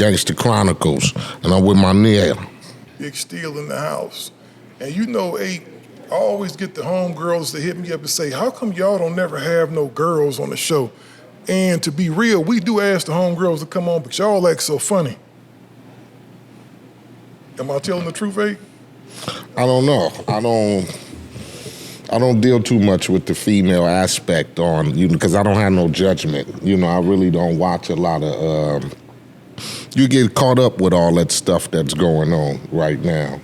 Gangster Chronicles, and I'm with my nigga. Big Steele in the house. And you know, Eiht, I always get the homegirls to hit me up and say, how come y'all don't never have no girls on the show? And to be real, we do ask the homegirls to come on, but y'all act so funny. Am I telling the truth, Eiht? I don't know. I don't deal too much with the female aspect on, because I don't have no judgment. I really don't watch a lot of, you get caught up with all that stuff that's going on right now.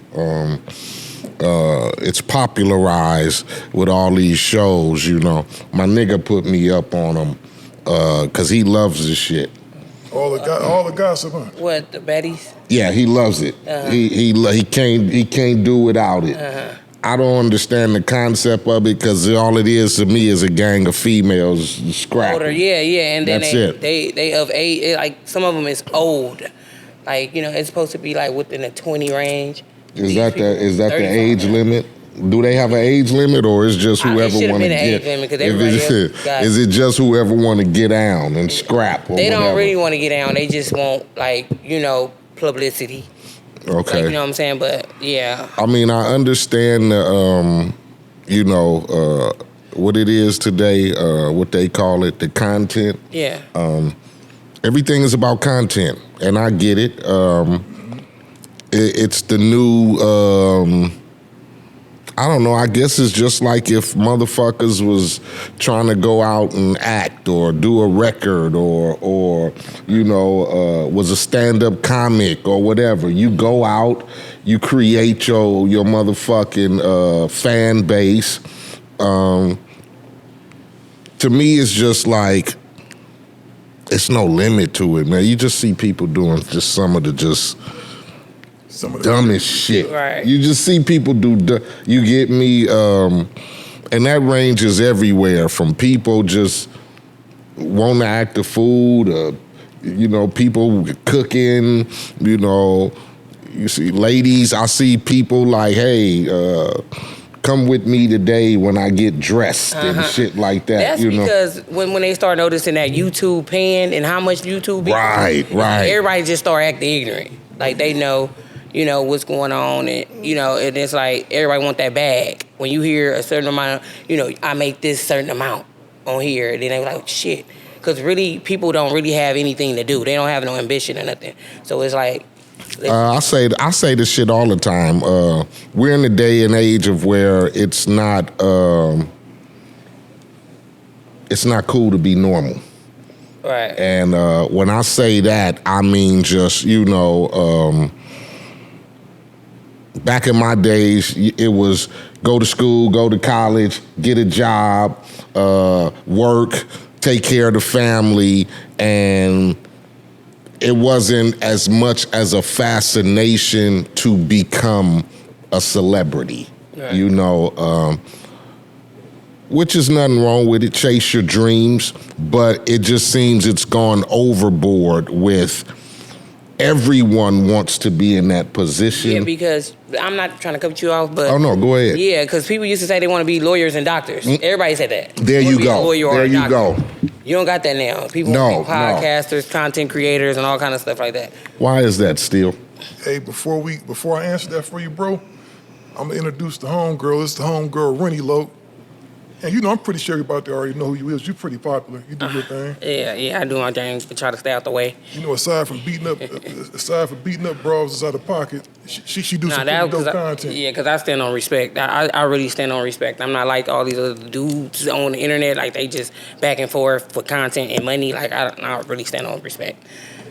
It's popularized with all these shows, My nigga put me up on them because he loves this shit. All the gossip, huh? What, the baddies? Yeah, he loves it. He can't do without it. I don't understand the concept of it because all it is to me is a gang of females scrapping. Yeah, and then that's they of age. Like some of them is old. Like it's supposed to be like within the 20 range. Is that the age limit? Do they have an age limit, or is just whoever want to get? Is it just whoever want to get down and scrap? Or they whatever? don't really want to get down. They just want publicity. Okay. You know what I'm saying? But yeah. I mean, I understand what it is today. What they call it, the content. Yeah. Everything is about content, and I get it. It's the new. I don't know, I guess it's just like if motherfuckers was trying to go out and act or do a record or was a stand-up comic or whatever. You go out, you create your motherfucking fan base. To me, it's just like, it's no limit to it, man. You just see people doing just some of the dumbest shit. Right. You just see people do, you get me, and that ranges everywhere from people just want to act the fool to, people cooking, you see ladies, I see people like, hey, come with me today when I get dressed and shit like that. That's because when they start noticing that YouTube paying and how much YouTube be, right. Everybody just start acting ignorant. Like they know, what's going on, and and it's like everybody want that bag. When you hear a certain amount, I make this certain amount on here, then they like, shit. Because really, people don't really have anything to do. They don't have no ambition or nothing. So it's like, I say this shit all the time. We're in a day and age of where it's not cool to be normal. Right. And when I say that, I mean just back in my days, it was go to school, go to college, get a job, work, take care of the family, and it wasn't as much as a fascination to become a celebrity, right. Which is nothing wrong with it, chase your dreams, but it just seems it's gone overboard with everyone wants to be in that position. Yeah, because I'm not trying to cut you off, but... Oh, no, go ahead. Yeah, because people used to say they want to be lawyers and doctors. Everybody said that. There you go. There you go. You don't got that now. People want to be podcasters, content creators, and all kind of stuff like that. Why is that, Steele? Hey, before I answer that for you, bro, I'm going to introduce the homegirl. It's the homegirl, RENNIE LOC. And I'm pretty sure everybody already know who you is. You're pretty popular. You do your thing. Yeah, I do my things to try to stay out the way. Aside from beating up bras inside the pocket, she do some pretty dope content. Yeah, because I stand on respect. I really stand on respect. I'm not like all these other dudes on the internet, like they just back and forth for content and money. Like I really stand on respect.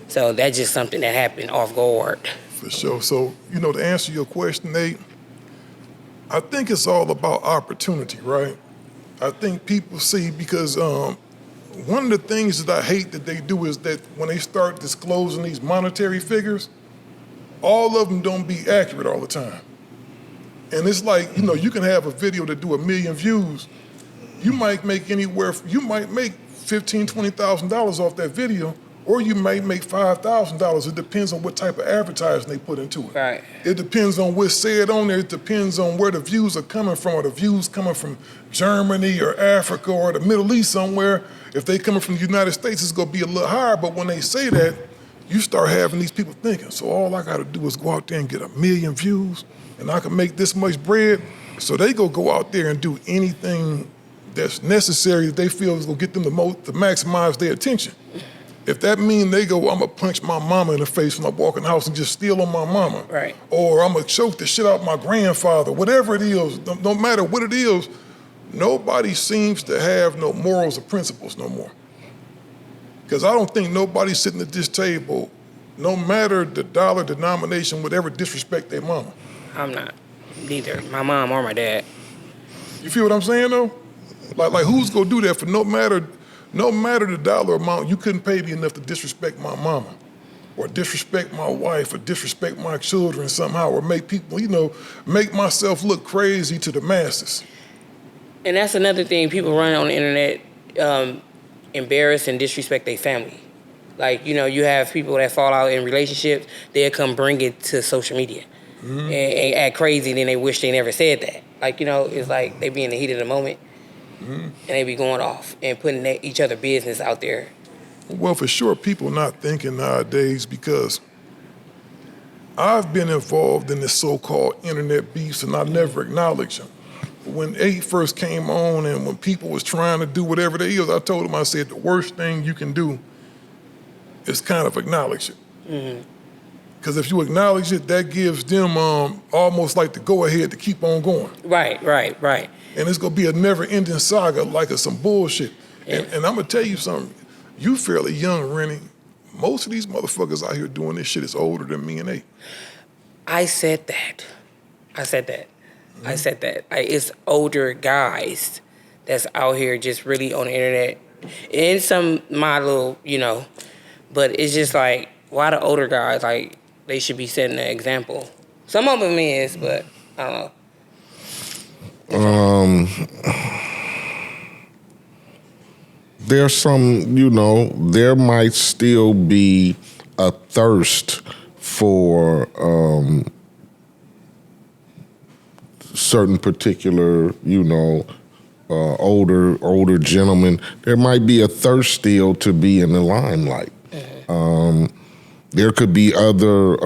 So that's just something that happened off guard. For sure. So, to answer your question, Eiht, I think it's all about opportunity, right? I think people see, because one of the things that I hate that they do is that when they start disclosing these monetary figures, all of them don't be accurate all the time. And it's like, you can have a video that do 1 million views. You might make $15,000, $20,000 off that video, or you might make $5,000. It depends on what type of advertising they put into it. Right. It depends on what's said on there. It depends on where the views are coming from. Are the views coming from Germany or Africa or the Middle East somewhere? If they coming from the United States, it's gonna be a little higher. But when they say that, you start having these people thinking, so all I got to do is go out there and get 1 million views, and I can make this much bread. So they go out there and do anything that's necessary that they feel is gonna get them the most to maximize their attention. If that means they go, I'm gonna punch my mama in the face when I walk in the house and just steal on my mama, right? Or I'm gonna choke the shit out my grandfather, whatever it is, no matter what it is, nobody seems to have no morals or principles no more. Because I don't think nobody sitting at this table, no matter the dollar denomination, would ever disrespect their mama. I'm not, neither my mom or my dad. You feel what I'm saying though? Like who's gonna do that for no matter the dollar amount? You couldn't pay me enough to disrespect my mama, or disrespect my wife, or disrespect my children somehow, or make people, make myself look crazy to the masses. And that's another thing, people run on the internet, embarrass and disrespect their family. Like, you have people that fall out in relationships, they'll come bring it to social media and act crazy, then they wish they never said that. Like, it's like they be in the heat of the moment. And they be going off and putting each other business out there. Well, for sure, people not thinking nowadays, because I've been involved in this so-called internet beefs and I never acknowledged them. When Eiht first came on and when people was trying to do whatever they is, I told them, I said, the worst thing you can do is kind of acknowledge it. Because if you acknowledge it, that gives them almost like the go-ahead to keep on going. Right. And it's gonna be a never-ending saga like of some bullshit. Yeah. And I'm gonna tell you something. You fairly young, Rennie. Most of these motherfuckers out here doing this shit is older than me and Eiht. I said that. It's older guys that's out here just really on the internet. And some model, but it's just like, why the older guys, like, they should be setting an example. Some of them is, but I don't know. There's some, there might still be a thirst for certain particular, older gentlemen. There might be a thirst still to be in the limelight. There could be other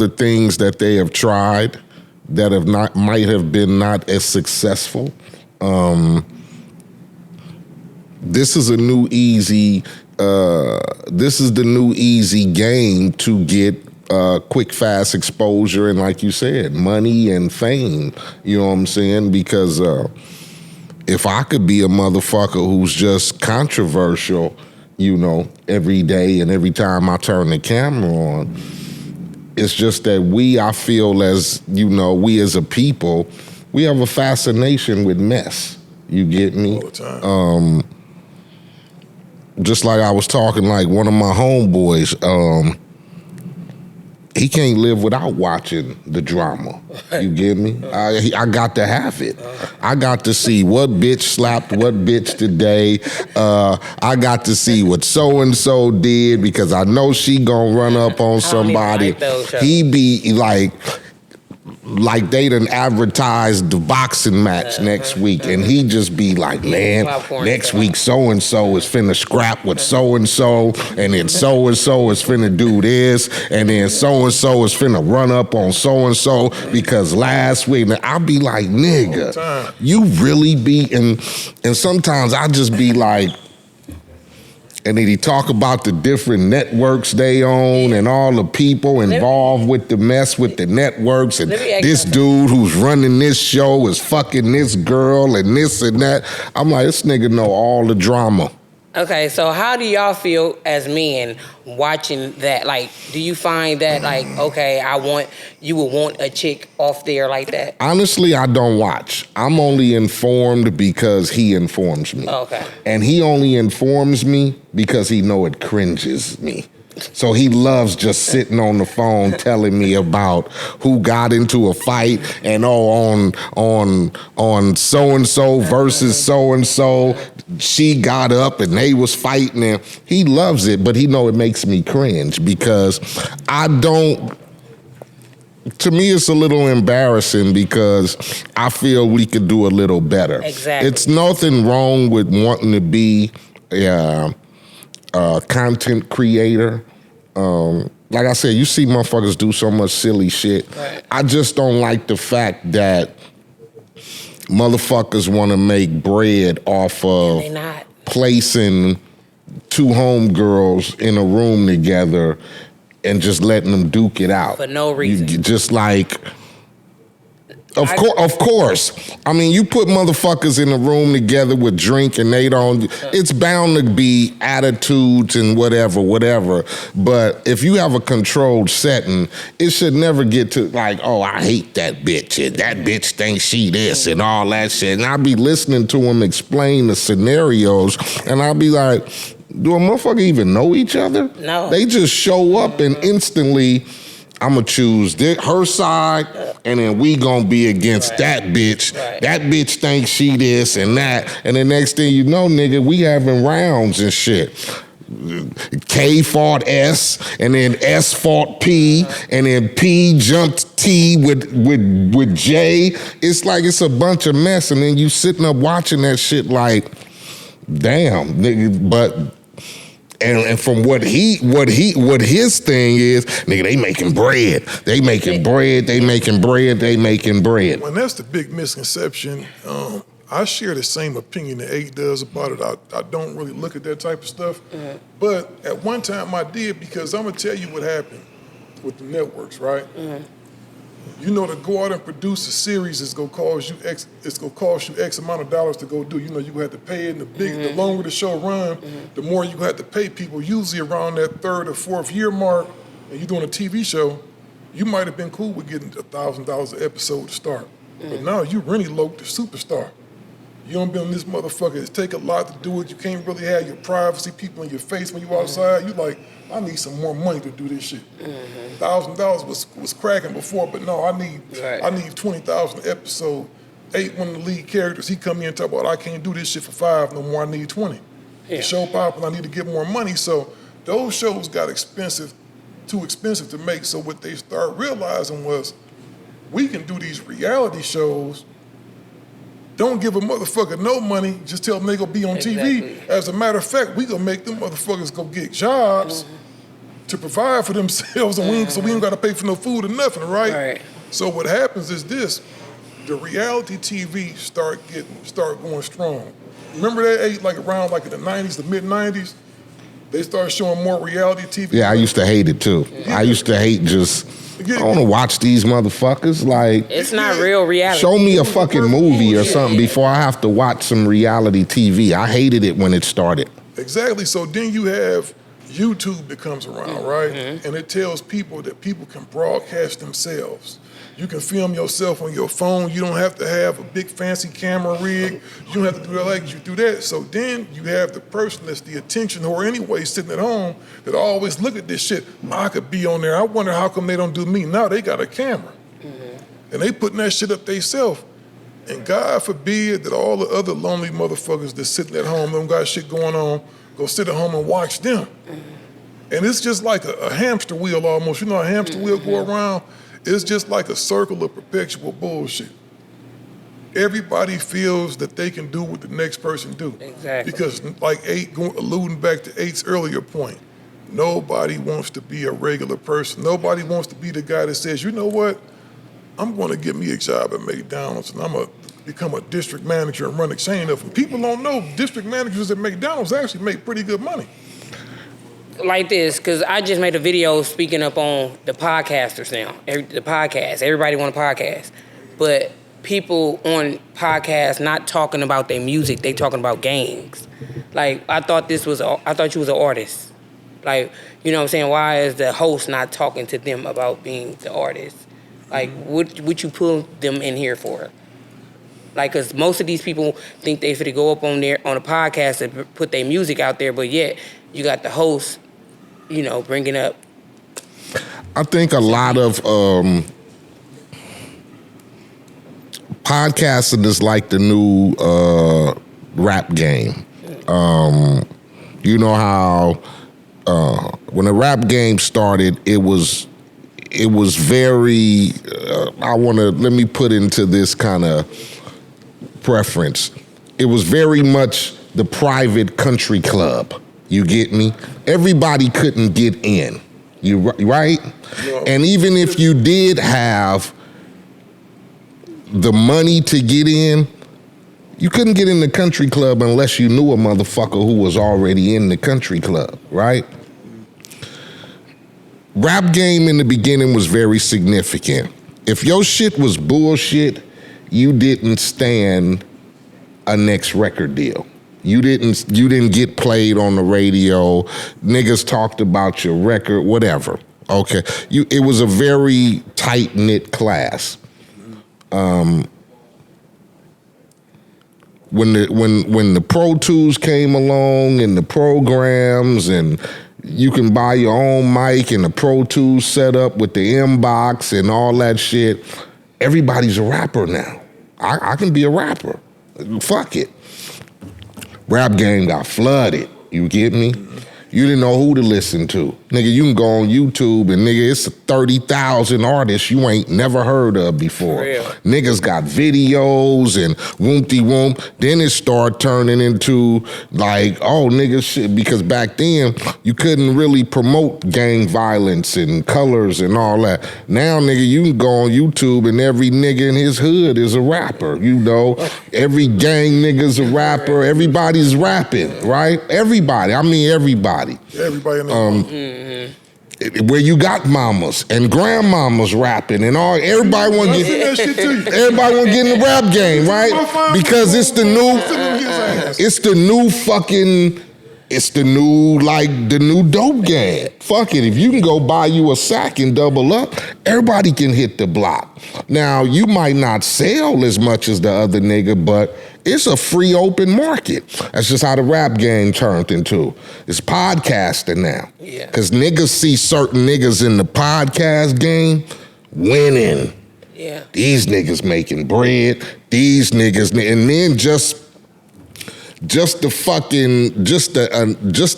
things that they have tried that might have been not as successful. This is the new easy game to get quick, fast exposure and, like you said, money and fame. You know what I'm saying? Because if I could be a motherfucker who's just controversial, every day and every time I turn the camera on, it's just that I feel as, we as a people, we have a fascination with mess. You get me? All the time. Just like I was talking, like one of my homeboys, he can't live without watching the drama. You get me? I got to have it. I got to see what bitch slapped what bitch today. I got to see what so-and-so did because I know she gonna run up on somebody. He be like they done advertised the boxing match next week, and he just be like, man, next week so-and-so is finna scrap with so-and-so, and then so-and-so is finna do this, and then so-and-so is finna run up on so-and-so because last week, and I'll be like, nigga, you really be, and sometimes I just be like, and then he talk about the different networks they own and all the people involved with the mess with the networks. And this dude who's running this show is fucking this girl and this and that. I'm like, this nigga know all the drama. Okay, so how do y'all feel as men watching that? Like, do you find that, like, okay, you would want a chick off there like that? Honestly, I don't watch. I'm only informed because he informs me. Okay. And he only informs me because he know it cringes me. So he loves just sitting on the phone telling me about who got into a fight and on so-and-so versus so-and-so, she got up and they was fighting, and he loves it, but he know it makes me cringe because to me, it's a little embarrassing because I feel we could do a little better. Exactly. It's nothing wrong with wanting to be content creator. Like I said, you see motherfuckers do so much silly shit. Right. I just don't like the fact that motherfuckers want to make bread off of They not. placing two homegirls in a room together and just letting them duke it out. For no reason. Just like... Of course. I mean, you put motherfuckers in a room together with drink and they don't, it's bound to be attitudes and whatever. But if you have a controlled setting, it should never get to like, oh, I hate that bitch and that bitch thinks she this and all that shit. And I'll be listening to them explain the scenarios and I'll be like, do a motherfucker even know each other? No. They just show up and instantly... I'm going to choose her side, and then we going to be against that bitch. Right. That bitch thinks she this and that. And the next thing you know, nigga, we having rounds and shit. K fought S, and then S fought P, and then P jumped T with J. It's like it's a bunch of mess, and then you sitting up watching that shit like, damn, nigga, but... And from what his thing is, nigga, they making bread. They making bread. Well, that's the big misconception. I share the same opinion that Eiht does about it. I don't really look at that type of stuff. Mm-hmm. But at one time I did, because I'm going to tell you what happened with the networks, right? Mm-hmm. You know, to go out and produce a series is gonna cost you X amount of dollars to go do. You know, you have to pay it, and the longer the show run, the more you have to pay people. Usually around that 3rd or 4th year mark, and you're doing a TV show, you might have been cool with getting $1,000 an episode to start. But now you RENNIE LOC the superstar. You don't be on this motherfucker. It take a lot to do it. You can't really have your privacy, people in your face when you outside. You like, I need some more money to do this shit. $1,000 was cracking before, but no, I need $20,000 an episode. Eiht, one of the lead characters, he come in and talk about, I can't do this shit for $5 no more. I need 20. Yeah. The show popping, I need to get more money. So those shows got too expensive to make. So what they started realizing was, we can do these reality shows. Don't give a motherfucker no money, just tell them they gonna be on TV. As a matter of fact, we gonna make them motherfuckers go get jobs to provide for themselves, and so we ain't gotta pay for no food or nothing, right? So what happens is this, the reality TV start going strong. Remember that Eiht, like around like in the 90s, the mid-90s? They started showing more reality TV. Yeah, I used to hate it too. Yeah. I used to hate just... I want to watch these motherfuckers. Like, it's not real reality. Show me a fucking movie or something before I have to watch some reality TV. I hated it when it started. Exactly. So then you have YouTube that comes around, right? And it tells people that people can broadcast themselves. You can film yourself on your phone. You don't have to have a big fancy camera rig. You don't have to do that like you do that. So then you have the person that's the attention whore anyway sitting at home that always look at this shit. I could be on there. I wonder how come they don't do me. Now they got a camera. And they putting that shit up themselves. And God forbid that all the other lonely motherfuckers that's sitting at home, don't got shit going on, go sit at home and watch them. And it's just like a hamster wheel almost. You know how a hamster wheel go around? It's just like a circle of perpetual bullshit. Everybody feels that they can do what the next person do. Exactly. Because like alluding back to Eiht's earlier point, nobody wants to be a regular person. Nobody wants to be the guy that says, you know what? I'm going to get me a job at McDonald's and I'm going to become a district manager and run a chain of them. People don't know district managers at McDonald's actually make pretty good money. Like this, because I just made a video speaking up on the podcasters now. The podcast, everybody want a podcast. But people on podcasts not talking about their music, they talking about gangs. Like, I thought you was an artist. Like, you know what I'm saying? Why is the host not talking to them about being the artist? Like, what you pull them in here for? Like, because most of these people think they finna go up on a podcast and put their music out there, but yet you got the host, you know, bringing up. I think a lot of podcasting is like the new rap game. You know how when the rap game started, it was very. Let me put into this kind of preference. It was very much the private country club. You get me? Everybody couldn't get in. Right? Yeah. And even if you did have the money to get in, you couldn't get in the country club unless you knew a motherfucker who was already in the country club, right? Rap game in the beginning was very significant. If your shit was bullshit, you didn't stand a next record deal. You didn't get played on the radio. Niggas talked about your record, whatever. Okay, it was a very tight-knit class. When the Pro Tools came along and the programs, and you can buy your own mic and the Pro Tools setup with the inbox and all that shit, everybody's a rapper now. I can be a rapper. Fuck it. Rap game got flooded. You get me? You didn't know who to listen to. Nigga, you can go on YouTube and nigga, it's 30,000 artists you ain't never heard of before. Niggas got videos and whoomty-whoomp. Then it started turning into like, oh, niggas shit, because back then you couldn't really promote gang violence and colors and all that. Now, nigga, you can go on YouTube and every nigga in his hood is a rapper, you know? Every gang nigga's a rapper. Everybody's rapping, right? Everybody. I mean everybody. Everybody in the where you got mamas and grandmamas rapping and all, everybody want to get in the rap game, right? Because it's the new dope game. Fuck it, if you can go buy you a sack and double up, everybody can hit the block. Now, you might not sell as much as the other nigga, but it's a free open market. That's just how the rap game turned into. It's podcasting now. Yeah. Because niggas see certain niggas in the podcast game winning. Yeah. These niggas making bread. These niggas, and then just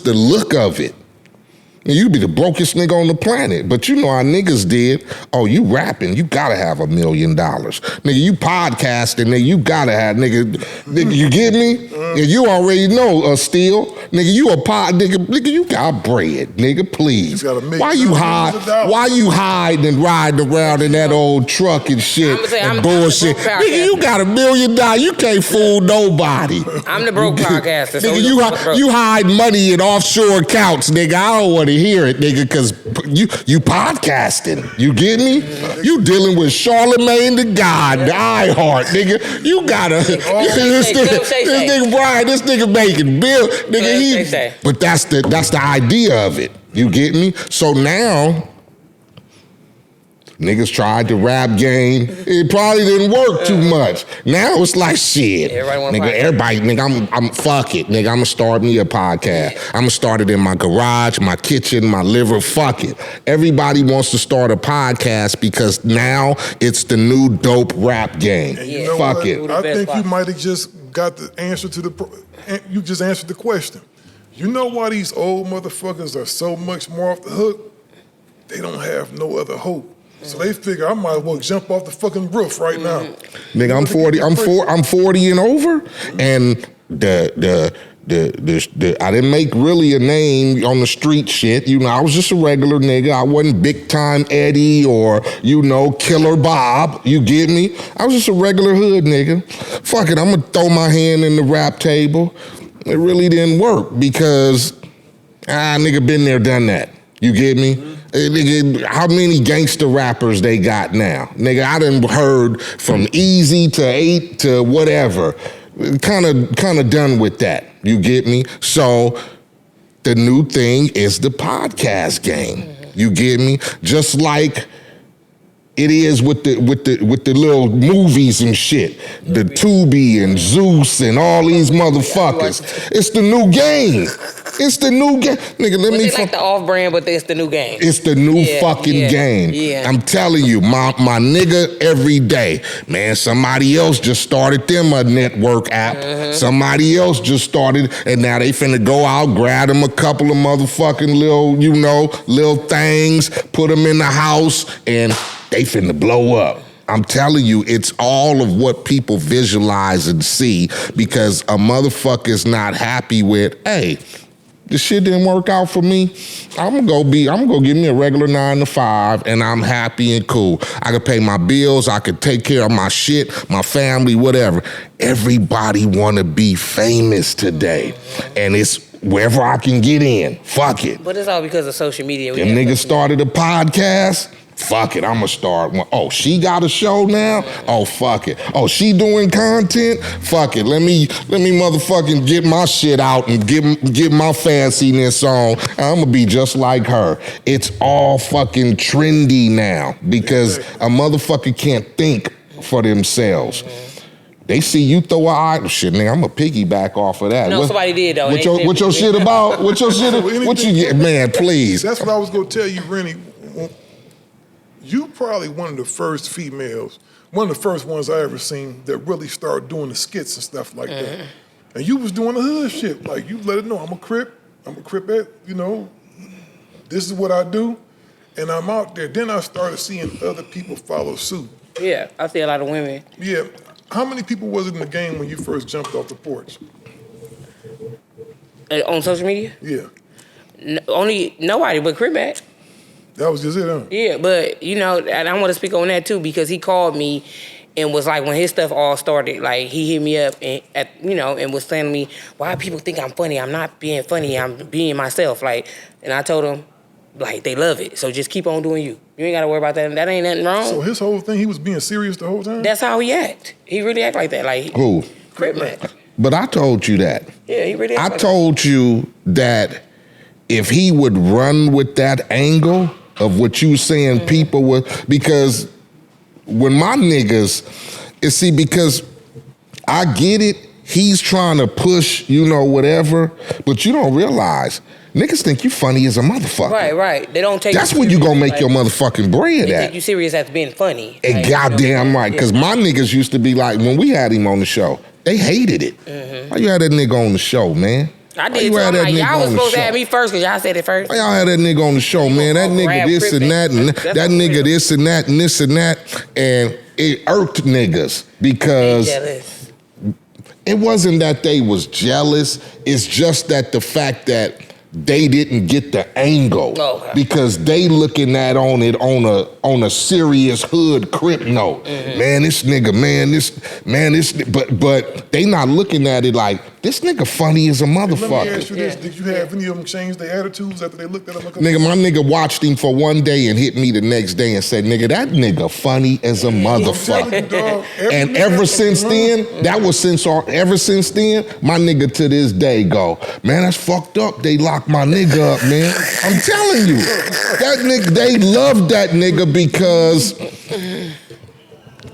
the look of it. You be the brokest nigga on the planet, but you know how niggas did. Oh, you rapping, you gotta have $1 million. Nigga, you podcasting, nigga, you gotta have, nigga, you get me? And you already know, Steele, nigga, you a nigga, you got bread, nigga, please. Why you hiding and riding around in that old truck and shit and bullshit? Nigga, you got $1 million, you can't fool nobody. I'm the broke podcaster. So nigga, you hide money in offshore accounts, nigga. I don't want to hear it, nigga, because you podcasting. You get me? You dealing with Charlemagne the God, the Eiht, nigga. You gotta. This nigga Brian, this nigga making bill, nigga. But that's the idea of it. You get me? So now, niggas tried the rap game. It probably didn't work too much. Now it's like shit. I'm fuck it. Nigga, I'm gonna start me a podcast. I'm gonna start it in my garage, my kitchen, my living. Fuck it. Everybody wants to start a podcast because now it's the new dope rap game. You know fuck what? it. I think you might have just got the answer to you just answered the question. You know why these old motherfuckers are so much more off the hook? They don't have no other hope. So they figure I might as well jump off the fucking roof right now. Nigga, I'm 40 and over, and the I didn't make really a name on the street shit. You know, I was just a regular nigga. I wasn't big time Eddie or, you know, Killer Bob. You get me? I was just a regular hood nigga. Fuck it, I'm gonna throw my hand in the rap table. It really didn't work because nigga been there, done that. You get me? Nigga, how many gangster rappers they got now? Nigga, I done heard from Easy to Eiht to whatever. Kind of done with that. You get me? So the new thing is the podcast game. You get me? Just like it is with the little movies and shit. The Tubi and Zeus and all these motherfuckers. It's the new game. It's the new game. Nigga, let me... It's like the off-brand, but it's the new game. It's the new fucking game. Yeah. I'm telling you, my nigga, every day. Man, somebody else just started them a network app. Somebody else just started, and now they finna go out, grab them a couple of motherfucking little things, put them in the house, and they finna blow up. I'm telling you, it's all of what people visualize and see because a motherfucker's not happy with, hey, the shit didn't work out for me, I'm gonna go give me a regular 9 to 5 and I'm happy and cool. I could pay my bills, I could take care of my shit, my family, whatever. Everybody wanna be famous today. And it's wherever I can get in. Fuck it. But it's all because of social media. Them niggas started a podcast. Fuck it, I'ma start one. Oh, she got a show now? Oh, fuck it. Oh, she doing content? Fuck it. Let me motherfucking get my shit out and get my fanciness on. I'ma be just like her. It's all fucking trendy now because a motherfucker can't think for themselves. They see you throw an eye, shit, nigga, I'm a piggyback off of that. No, somebody did, though. What your shit about? What your shit? What you get? Man, please. That's what I was gonna tell you, Rennie. You probably one of the first females, one of the first ones I ever seen that really started doing the skits and stuff like that. And you was doing the hood shit. Like, you let it know, I'm a Crip at, you know, this is what I do, and I'm out there. Then I started seeing other people follow suit. Yeah, I see a lot of women. Yeah. How many people was it in the game when you first jumped off the porch? On social media? Yeah. Only nobody but Crip Mac. That was just it, huh? Yeah, but, you know, and I want to speak on that, too, because he called me and was like, when his stuff all started, like, he hit me up and, and was telling me, why people think I'm funny? I'm not being funny. I'm being myself. Like, and I told him, like, they love it. So just keep on doing you. You ain't got to worry about that. That ain't nothing wrong. So his whole thing, he was being serious the whole time? That's how he act. He really act like that. Like, who? Crip Mac. But I told you that. Yeah, he really act like told you that if he would run with that angle of what you saying people would, because when my niggas, because I get it, he's trying to push, whatever, but you don't realize, niggas think you funny as a motherfucker. Right. They don't take That's you when you gonna make like, your motherfucking bread they at. take you serious as being funny. And like, goddamn right, because my niggas used to be like, when we had him on the show, they hated it. Why you had that nigga on the show, man? I did too. I'm like, y'all was supposed to have me first because y'all said it first. Why y'all had that nigga on the show, man? That nigga this and that, and that nigga this and that, and this and that. And it irked niggas because it wasn't that they was jealous. It's just that the fact that they didn't get the angle because they looking at on a serious hood Crip note. Man, this nigga, but they not looking at it like this nigga funny as a motherfucker. Let me ask you this: did you have any of them change their attitudes after they looked at him? Nigga, my nigga watched him for one day and hit me the next day and said, "Nigga, that nigga funny as a motherfucker." And ever since then, ever since then, my nigga to this day go, man, that's fucked up. They locked my nigga up, man. I'm telling you, that nigga, they love that nigga because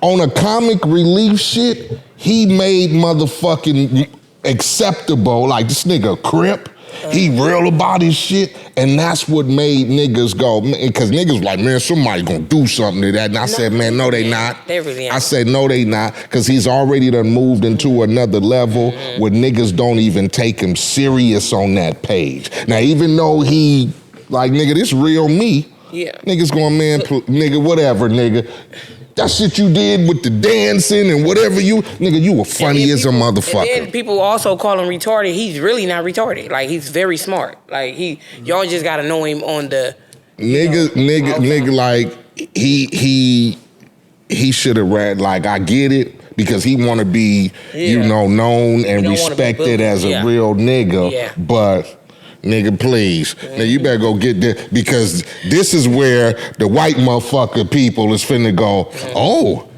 on a comic relief shit, he made motherfucking acceptable. Like, this nigga Crip, he real about his shit, and that's what made niggas go, because niggas like, man, somebody gonna do something to that. And I said, man, no, they not. They really ain't. I said, no, they not, because he's already done moved into another level where niggas don't even take him serious on that page. Now, even though he, like, nigga, this real me, niggas going, man, nigga, whatever, nigga. That shit you did with the dancing and whatever you were funny as a motherfucker. And then people also call him retarded. He's really not retarded. Like, he's very smart. Like, y'all just gotta know him on the nigga, like he should have read. Like, I get it because he want to be known and respected as a real nigga, but. Nigga, please. Now you better go get this, because this is where the white motherfucker people is finna go, oh,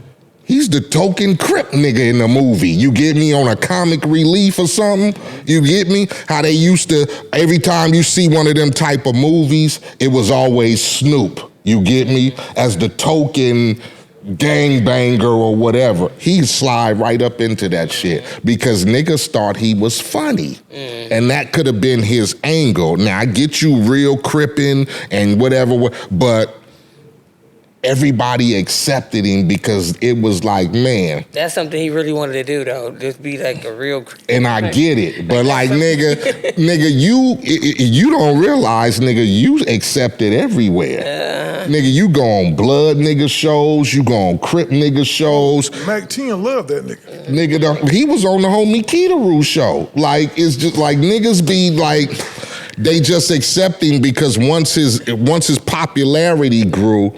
he's the token Crip nigga in the movie. You get me, on a comic relief or something? You get me? How they used to, every time you see one of them type of movies, it was always Snoop. You get me? As the token gangbanger or whatever. He slide right up into that shit because niggas thought he was funny. And that could have been his angle. Now, I get you real Crippin' and whatever, but everybody accepted him because it was like, man. That's something he really wanted to do, though. Just be like a real. And I get it, but like, nigga, you don't realize, nigga, you accepted everywhere. Nigga, you go on blood nigga shows, you go on Crip nigga shows. Mac 10 loved that nigga. Nigga, he was on the homie Keteroo show. Like, it's just like niggas be like, they just accepting because once his popularity grew,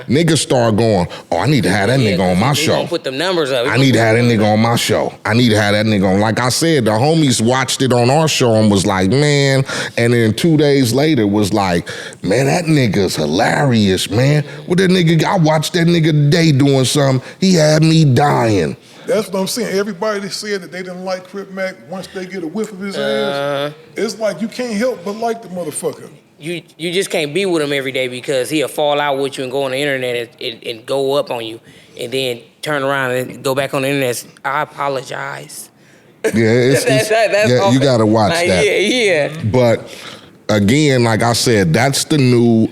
niggas start going, oh, I need to have that nigga on my show. Gonna put the numbers up. I need to have that nigga on my show. I need to have that nigga on. Like I said, the homies watched it on our show and was like, man. And then 2 days later was like, man, that nigga's hilarious, man. What that nigga, I watched that nigga today doing something. He had me dying. That's what I'm saying. Everybody that said that they didn't like Crip Mac, once they get a whiff of his ass, it's like you can't help but like the motherfucker. You just can't be with him every day because he'll fall out with you and go on the internet and go up on you and then turn around and go back on the internet. I apologize. Yeah, that's yeah, you gotta watch that. Yeah. But again, like I said, that's the new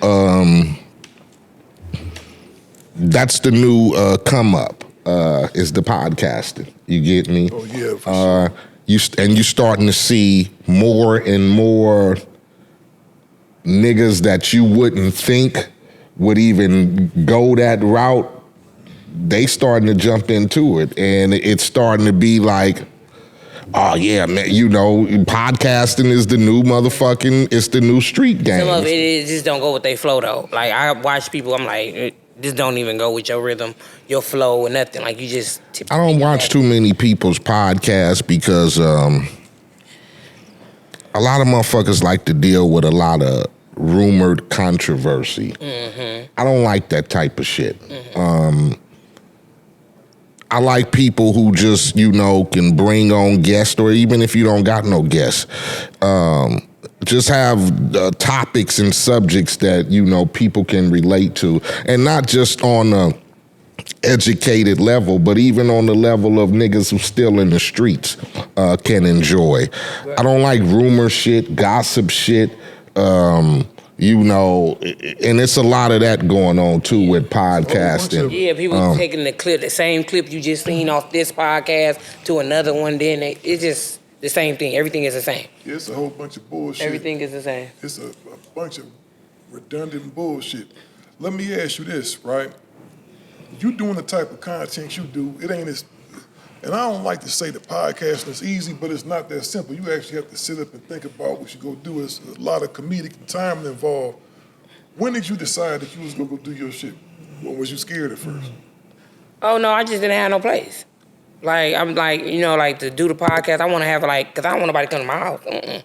come up. Is the podcasting. You get me? Oh yeah, for sure. You starting to see more and more niggas that you wouldn't think would even go that route. They starting to jump into it, and it's starting to be like, oh yeah, man. You know, podcasting is the new motherfucking. It's the new street game. Some of it just don't go with their flow though. Like I watch people, I'm like, this don't even go with your rhythm, your flow, or nothing. Like you just. I don't watch too many people's podcasts because a lot of motherfuckers like to deal with a lot of rumored controversy. Mm-hmm. I don't like that type of shit. Mm-hmm. I like people who just, you know, can bring on guests, or even if you don't got no guests, just have topics and subjects that, you know, people can relate to, and not just on a educated level, but even on the level of niggas who still in the streets can enjoy. I don't like rumor shit, gossip shit, you know, and it's a lot of that going on too with podcasting. Yeah, people taking the same clip you just seen off this podcast to another one, then it's just the same thing. Everything is the same. Yeah, it's a whole bunch of bullshit. Everything is the same. It's a bunch of redundant bullshit. Let me ask you this, right? You doing the type of content you do, it ain't as, and I don't like to say that podcasting is easy, but it's not that simple. You actually have to sit up and think about what you go do. It's a lot of comedic time involved. When did you decide that you was gonna go do your shit? Or was you scared at first? Oh no, I just didn't have no place. Like, I'm like, you know, like to do the podcast, I want to have like, cause I don't want nobody to come to my house.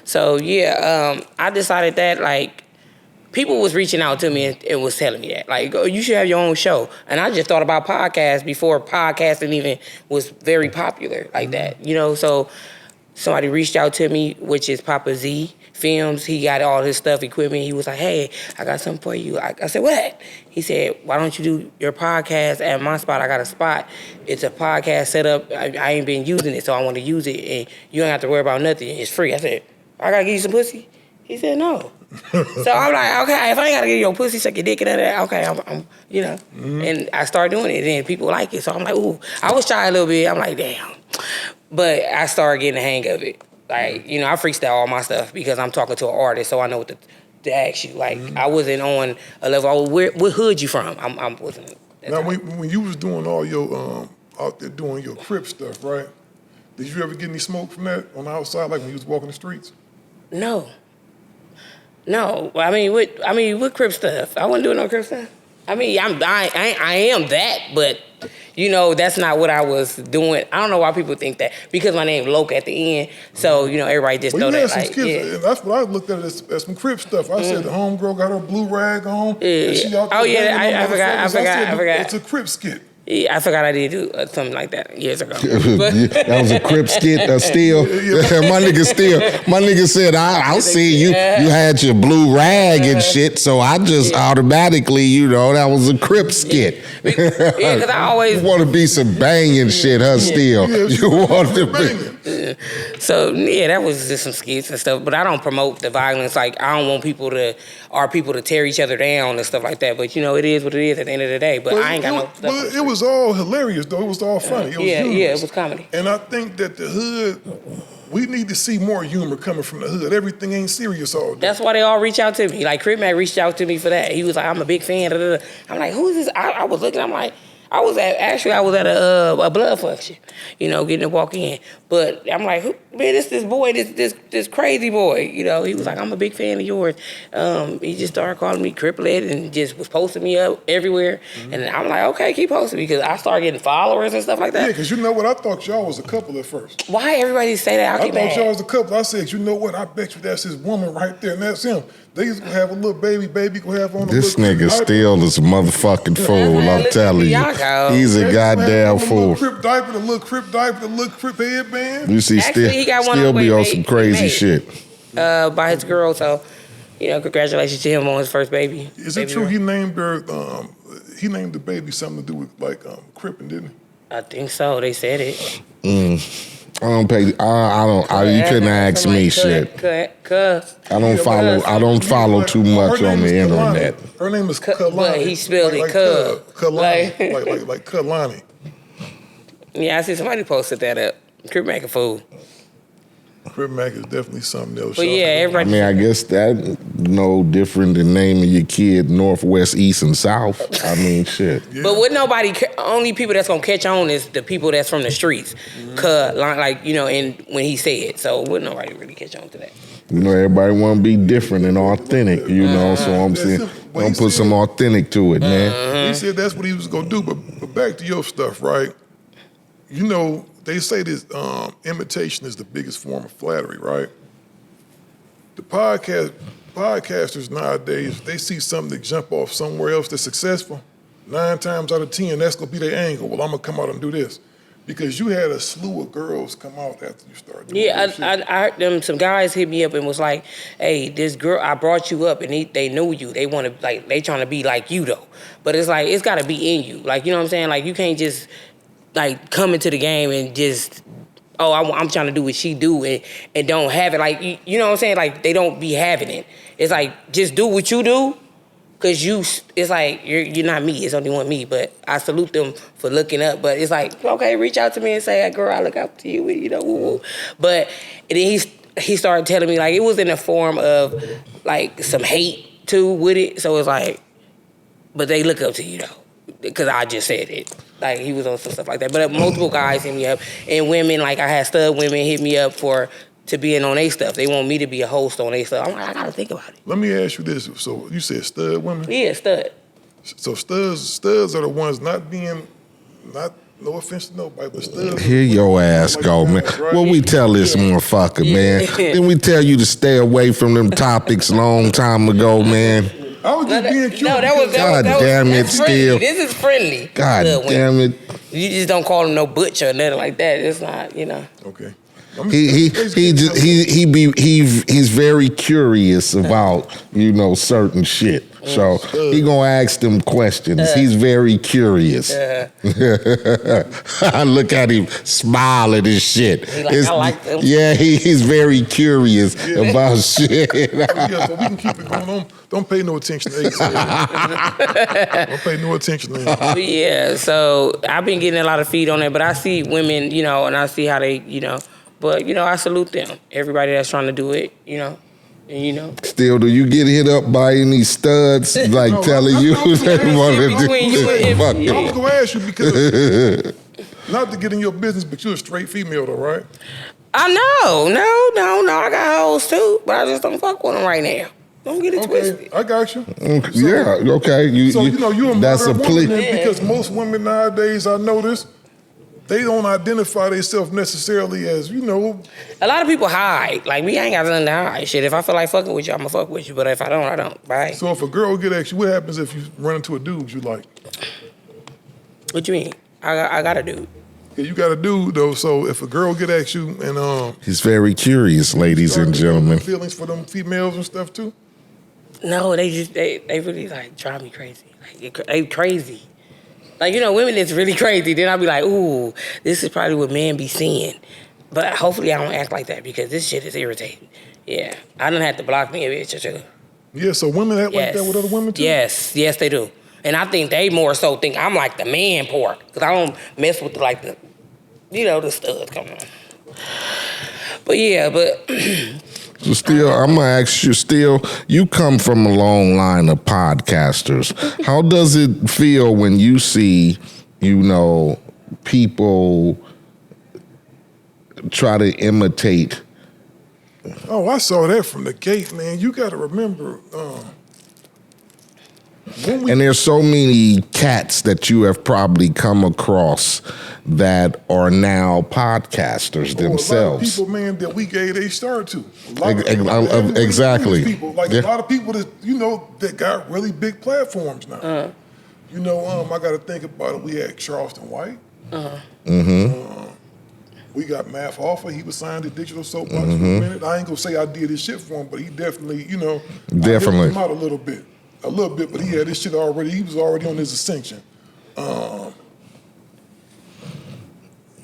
So yeah, I decided that like, people was reaching out to me and was telling me that, like, oh, you should have your own show. And I just thought about podcasts before podcasting even was very popular like that, you know? So somebody reached out to me, which is Papa Z Films. He got all his stuff, equipment. He was like, hey, I got something for you. I said, what? He said, why don't you do your podcast at my spot? I got a spot. It's a podcast set up. I ain't been using it, so I want to use it. And you don't have to worry about nothing. It's free. I said, I got to give you some pussy? He said, no. So I'm like, okay, if I ain't got to give you no pussy, suck your dick and all that, okay, I'm you know. Mm-hmm. And I started doing it, and people like it. So I'm like, ooh. I was shy a little bit. I'm like, damn. But I started getting the hang of it. Like, you know, I freestyle all my stuff because I'm talking to an artist, so I know what to ask you. Like, I wasn't on a level, oh, what hood you from? I wasn't. Now, when you was doing all your, out there doing your Crip stuff, right? Did you ever get any smoke from that on the outside, like when you was walking the streets? No. I mean, what Crip stuff? I wasn't doing no Crip stuff. I mean, I am that, but you know, that's not what I was doing. I don't know why people think that, because my name Loc at the end. So you know, everybody just know that. Like, yeah. That's what I looked at as some Crip stuff. I said the homegirl got her blue rag on. Yeah. She out there I forgot. It's a Crip skit. Yeah, I forgot I did do something like that years ago. That was a Crip skit, Steele. My nigga said, I'll see you. You had your blue rag and shit, so I just automatically, you know, that was a Crip skit. Yeah, because I always... You want to be some banging shit, huh, Steele? You want to be... So, yeah, that was just some skits and stuff, but I don't promote the violence. Like, I don't want people to tear each other down and stuff like that, but, you know, it is what it is at the end of the day, but I ain't got no stuff. But it was all hilarious, though. It was all funny. It was it was comedy. And I think that the hood, we need to see more humor coming from the hood. Everything ain't serious all day. That's why they all reach out to me. Like, Crip Mac reached out to me for that. He was like, I'm a big fan. I'm like, who is this? I was looking, I'm like, I was at a blood function, you know, getting to walk in. But I'm like, man, this boy, this crazy boy, you know. He was like, I'm a big fan of yours. He just started calling me Criplet and just was posting me up everywhere. Mm-hmm. And I'm like, okay, keep posting me, because I started getting followers and stuff like that. Yeah, because you know what? I thought y'all was a couple at first. Why everybody say that? I thought y'all was a couple. I said, you know what? I bet you that's his woman right there, and that's him. They used to have a little baby gonna have on this nigga Steele is a motherfucking fool, I'm telling you. He's a goddamn fool. The little crip diaper, the little crip headband. You see, Steele be on some crazy shit. By his girl, so, you know, congratulations to him on his first baby. Is it true he named her, he named the baby something to do with, like, cripping, didn't he? I think so. They said it. I don't pay. I don't. You couldn't ask me shit. I don't follow too much on the internet. Her name is Kalani. But he spelled it Kalani, like Kalani. Yeah, I see somebody posted that up. Crip Mac a fool. Crip Mac is definitely something else. But yeah, everybody. I mean, I guess that no different than naming your kid Northwest, East, and South. I mean, shit. Yeah. But with only people that's gonna catch on is the people that's from the streets. Mm-hmm. Like, you know, and when he said, so wouldn't nobody really catch on to that. You know, everybody want to be different and authentic, you know, so I'm saying, don't put some authentic to it, man. He said that's what he was gonna do, but back to your stuff, right? You know, they say this imitation is the biggest form of flattery, right? The podcasters nowadays, they see something that jump off somewhere else that's successful, 9 times out of 10, that's gonna be their angle. Well, I'm gonna come out and do this. Because you had a slew of girls come out after you started doing I heard them, some guys hit me up and was like, hey, this girl, I brought you up and they knew you. They want to, like, they trying to be like you though. But it's like, it's gotta be in you. Like, you know what I'm saying? Like, you can't just, like, come into the game and just, I'm trying to do what she do and don't have it. Like, you know what I'm saying? Like, they don't be having it. It's like, just do what you do, because it's like, you're not me. It's only one me. But I salute them for looking up. But it's like, okay, reach out to me and say, hey, girl, I look up to you, you know, woo-woo. But and then he started telling me, like, it was in the form of, like, some hate, too, with it. So it's like, but they look up to you, though. Because I just said it. Like, he was on some stuff like that. But multiple guys hit me up. And women, like, I had stud women hit me up to being on their stuff. They want me to be a host on their stuff. I'm like, I got to think about it. Let me ask you this. So you said stud women? Yeah, stud. So studs are the ones not, no offense to nobody, but studs. Here your ass go, man. Right? Well, we tell this motherfucker, man. Then we tell you to stay away from them topics long time ago, man. I was just being cute. No, God damn it, Steele. This is friendly. God damn it. You just don't call him no butcher or nothing like that. It's not, you know. Okay. He's very curious about, you know, certain shit. So he gonna ask them questions. He's very curious. I look at him smiling and shit. I like them. Yeah, he's very curious about shit. Yeah, so we can keep it going on. Don't pay no attention to Eiht. Don't pay no attention to him. Yeah, so I've been getting a lot of feed on it, but I see women, you know, and I see how they, you know, but, you know, I salute them. Everybody that's trying to do it, you know. And, you know. Still, do you get hit up by any studs like telling you they want to do this? I was going to ask you because, not to get in your business, but you're a straight female though, right? I know. No. I got hoes too, but I just don't fuck with them right now. Don't get it twisted. I got you. Yeah, okay. You're a that's a plea. Because most women nowadays, I notice, they don't identify themselves necessarily as, you know. A lot of people hide. Like, me, I ain't got nothing to hide. Shit, if I feel like fucking with you, I'm going to fuck with you. But if I don't, I don't. Bye. So if a girl get at you, what happens if you run into a dude you like? What you mean? I got a dude. Yeah, you got a dude, though. So if a girl get at you and... He's very curious, ladies and gentlemen. Feelings for them females and stuff, too? No, they really, like, drive me crazy. Like, they crazy. Like, you know, women is really crazy. Then I'll be like, ooh, this is probably what men be seeing. But hopefully I don't act like that because this shit is irritating. Yeah. I don't have to block me a bitch or two. Yeah, so women act like that with other women too? Yes, they do. And I think they more so think I'm like the man part. Because I don't mess with the you know, the studs. Come on. But yeah, So Steele, I'm gonna ask you, Steele, you come from a long line of podcasters. How does it feel when you see people try to imitate. Oh, I saw that from the gate, man. You got to remember. And there's so many cats that you have probably come across that are now podcasters themselves. A lot of people, man, that we gave a start to. Exactly. People, like a lot of people that that got really big platforms now. I got to think about it. We had Charleston White. We got Math Offer. He was signed to Digital Soapbox for a minute. I ain't gonna say I did his shit for him, but he definitely, definitely I helped him out a little bit, but he had his shit already. He was already on his ascension.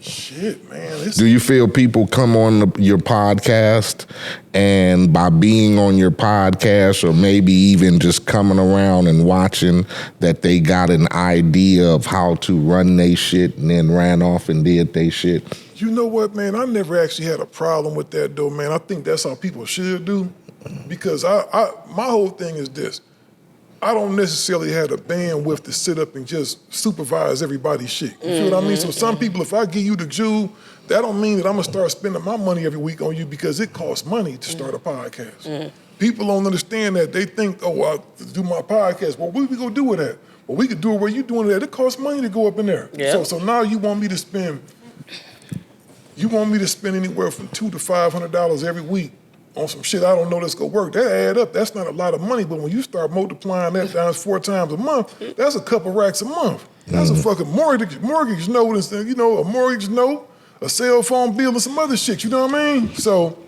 Shit, man. Do you feel people come on your podcast, and by being on your podcast, or maybe even just coming around and watching, that they got an idea of how to run they shit and then ran off and did they shit? You know what, man? I never actually had a problem with that, though, man. I think that's how people should do, because my whole thing is this. I don't necessarily have the bandwidth to sit up and just supervise everybody's shit. You feel what I mean? So some people, if I give you the jewel, that don't mean that I'm gonna start spending my money every week on you, because it costs money to start a podcast. People don't understand that. They think, I do my podcast. Well, what we gonna do with that? Well, we could do it where you doing it at. It costs money to go up in there. Yeah. So now you want me to spend anywhere from $200 to $500 every week on some shit I don't know that's gonna work. That add up. That's not a lot of money, but when you start multiplying that times 4 times a month, that's a couple racks a month. That's a fucking mortgage note, a mortgage note, a cell phone bill, and some other shit. You know what I mean? So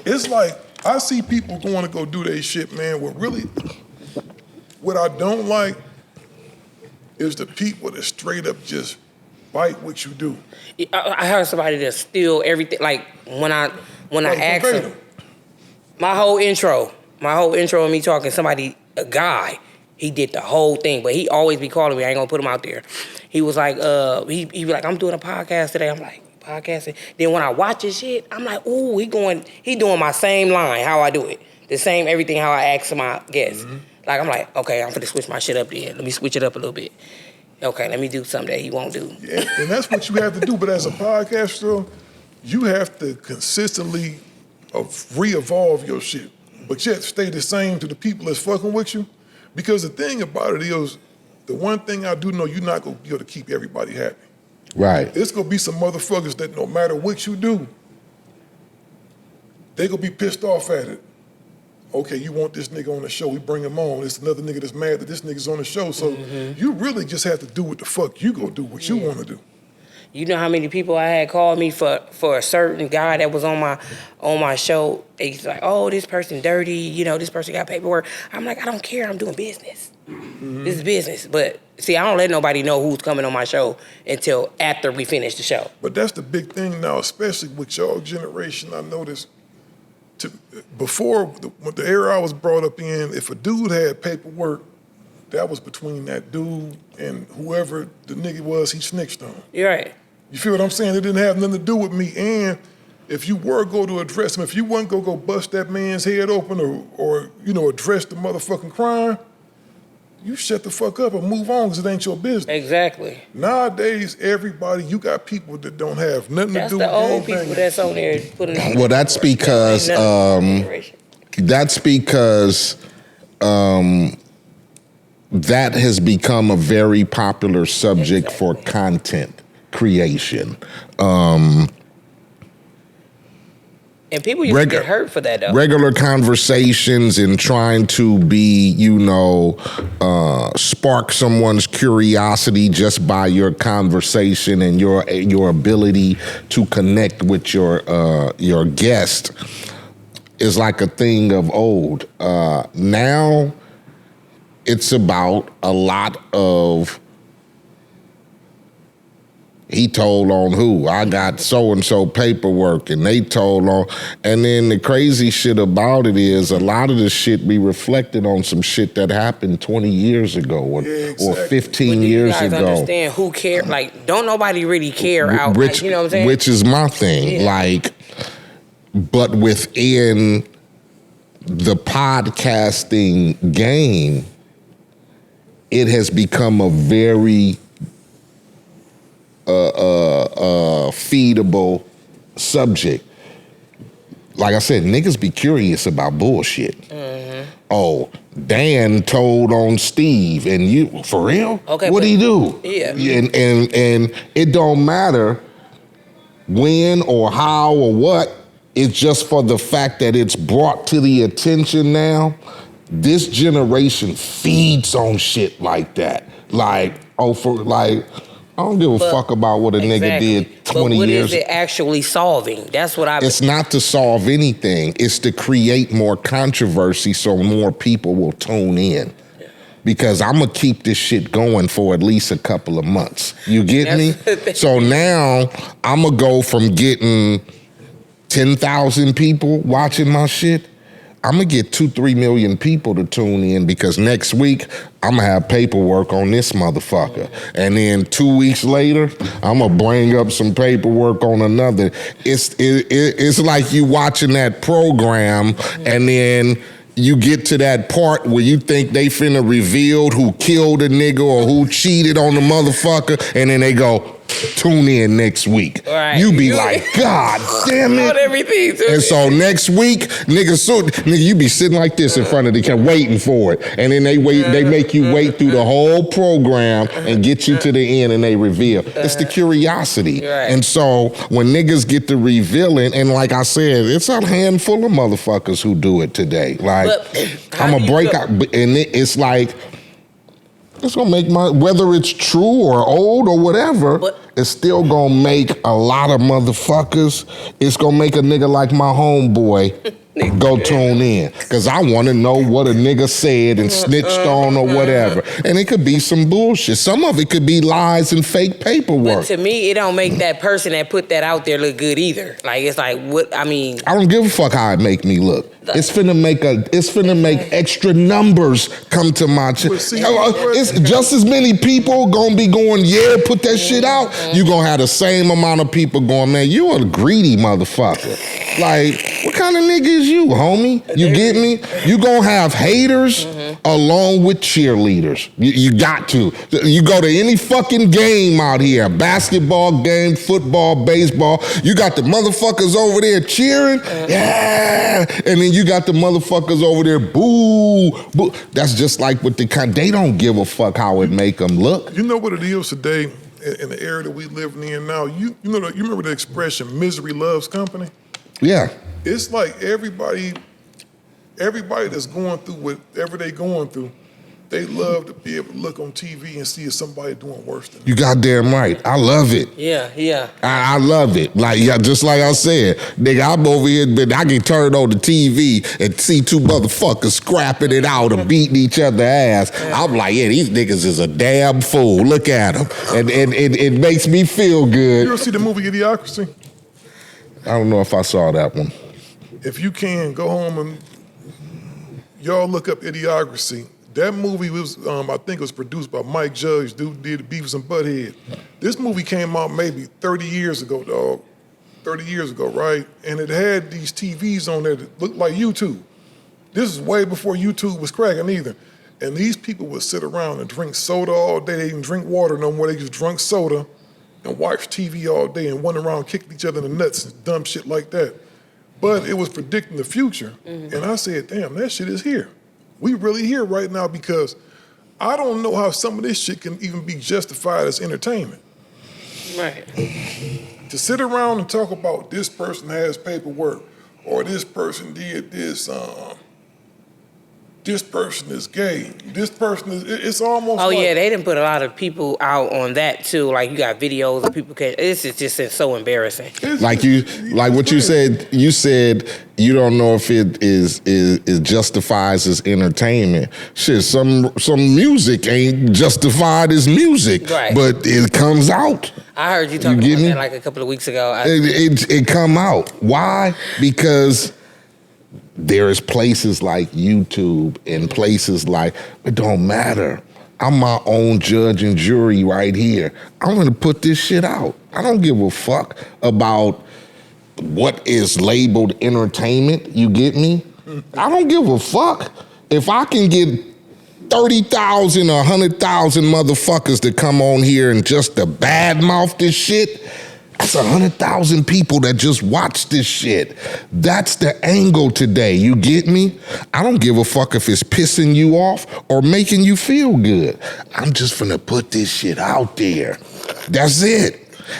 it's like I see people going to go do their shit, man. What I don't like is the people that straight up just bite what you do. I heard somebody that steal everything. Like when I asked him, my whole intro of me talking, a guy, he did the whole thing, but he always be calling me. I ain't gonna put him out there. He was like, he be like, I'm doing a podcast today. I'm like, podcasting. Then when I watch his shit, I'm like, ooh, he doing my same line, how I do it. The same everything how I ask my guests. Like, I'm like, okay, I'm gonna switch my shit up then. Let me switch it up a little bit. Okay, let me do something that he won't do. Yeah, and that's what you have to do. But as a podcaster, you have to consistently re-evolve your shit, but yet stay the same to the people that's fucking with you. Because the thing about it is, the one thing I do know, you're not gonna be able to keep everybody happy. Right. It's gonna be some motherfuckers that no matter what you do, they gonna be pissed off at it. Okay, you want this nigga on the show, we bring him on. It's another nigga that's mad that this nigga's on the show. So you really just have to do what the fuck you go do, what you wanna do. You know how many people I had called me for a certain guy that was on my show? He's like, oh, this person dirty, this person got paperwork. I'm like, I don't care, I'm doing business. This is business. But see, I don't let nobody know who's coming on my show until after we finish the show. But that's the big thing now, especially with y'all generation. I noticed before the era I was brought up in, if a dude had paperwork, that was between that dude and whoever the nigga was he snitched on. You're right. You feel what I'm saying? It didn't have nothing to do with me. And if you were go to address him, if you wasn't go bust that man's head open or address the motherfucking crime, you shut the fuck up and move on, because it ain't your business. Exactly. Nowadays, everybody, you got people that don't have nothing to do with That's the old people that's on there putting out. Well, that's because that has become a very popular subject for content creation. And people used to get hurt for that, though. Regular conversations and trying to be, spark someone's curiosity just by your conversation and your ability to connect with your guest is like a thing of old. Now, it's about a lot of he told on who. I got so-and-so paperwork, and they told on. And then the crazy shit about it is a lot of the shit be reflected on some shit that happened 20 years ago or 15 years ago. You guys understand who care? Like, don't nobody really care out. Which, you know what I'm saying? Which is my thing. Yeah. Like, but within the podcasting game, it has become a very feedable subject. Like I said, niggas be curious about bullshit. Oh, Dan told on Steve, and you for real? Okay, what'd he do? Yeah. And it don't matter when or how or what. It's just for the fact that it's brought to the attention now. This generation feeds on shit like that. Like, I don't give a fuck about what a nigga did 20 but what years. is it actually solving? That's what It's not to solve anything. It's to create more controversy so more people will tune in. Because I'm going to keep this shit going for at least a couple of months. You get me? So now I'm going to go from getting 10,000 people watching my shit. I'm going to get 2-3 million people to tune in because next week I'm going to have paperwork on this motherfucker. And then 2 weeks later, I'm going to bring up some paperwork on another. It's like you watching that program and then you get to that part where you think they finna reveal who killed a nigga or who cheated on the motherfucker, and then they go, tune in next week. Right. You be like, God damn it. Everything. And so next week, nigga, you be sitting like this in front of the camera waiting for it. And then they make you wait through the whole program and get you to the end and they reveal. It's the curiosity. Right. And so when niggas get to revealing, and like I said, it's a handful of motherfuckers who do it today. Like, I'm a breakout, and it's like, it's gonna make whether it's true or old or whatever, it's still gonna make a lot of motherfuckers. It's gonna make a nigga like my homeboy go tune in. Cause I wanna know what a nigga said and snitched on or whatever. And it could be some bullshit. Some of it could be lies and fake paperwork. But to me, it don't make that person that put that out there look good either. Like, it's like, what, I mean. I don't give a fuck how it make me look. It's finna make extra numbers come to my it's just as many people gonna be going, yeah, put that shit out. You gonna have the same amount of people going, man, you a greedy motherfucker. Like, what kind of nigga is you, homie? You get me? You gonna have haters along with cheerleaders. You got to. You go to any fucking game out here, basketball game, football, baseball, you got the motherfuckers over there cheering, yeah, and then you got the motherfuckers over there, boo, boo. That's just like what they don't give a fuck how it make them look. You know what it is today in the era that we living in now? You remember the expression, misery loves company? Yeah. It's like everybody that's going through whatever they going through, they love to be able to look on TV and see if somebody doing worse than them. You goddamn right. I love it. Yeah. I love it. Like, yeah, just like I said, nigga, I'm over here, but I can turn on the TV and see two motherfuckers scrapping it out and beating each other ass. I'm like, yeah, these niggas is a damn fool. Look at them. And it makes me feel good. You ever see the movie Idiocracy? I don't know if I saw that one. If you can, go home and y'all look up Idiocracy. That movie was, I think it was produced by Mike Judge, dude did Beavis and Butthead. This movie came out maybe 30 years ago, dog. 30 years ago, right? And it had these TVs on there that looked like YouTube. This is way before YouTube was cracking either. And these people would sit around and drink soda all day. They didn't drink water no more. They just drunk soda and watch TV all day and went around kicking each other in the nuts and dumb shit like that. But it was predicting the future. And I said, damn, that shit is here. We really here right now because I don't know how some of this shit can even be justified as entertainment. Right. To sit around and talk about this person has paperwork or this person did this, this person is gay, this person is, it's almost Oh, like, yeah, they didn't put a lot of people out on that, too. Like, you got videos of people, this is just so embarrassing. Like what you said you don't know if it justifies as entertainment. Shit, some music ain't justified as music, right. But it comes out. I heard you talking about that like a couple of weeks ago. It come out. Why? Because there is places like YouTube and places like, it don't matter. I'm my own judge and jury right here. I'm gonna put this shit out. I don't give a fuck about what is labeled entertainment, you get me? I don't give a fuck. If I can get 30,000 or 100,000 motherfuckers that come on here and just to badmouth this shit, that's 100,000 people that just watch this shit. That's the angle today. You get me? I don't give a fuck if it's pissing you off or making you feel good. I'm just finna put this shit out there. That's it.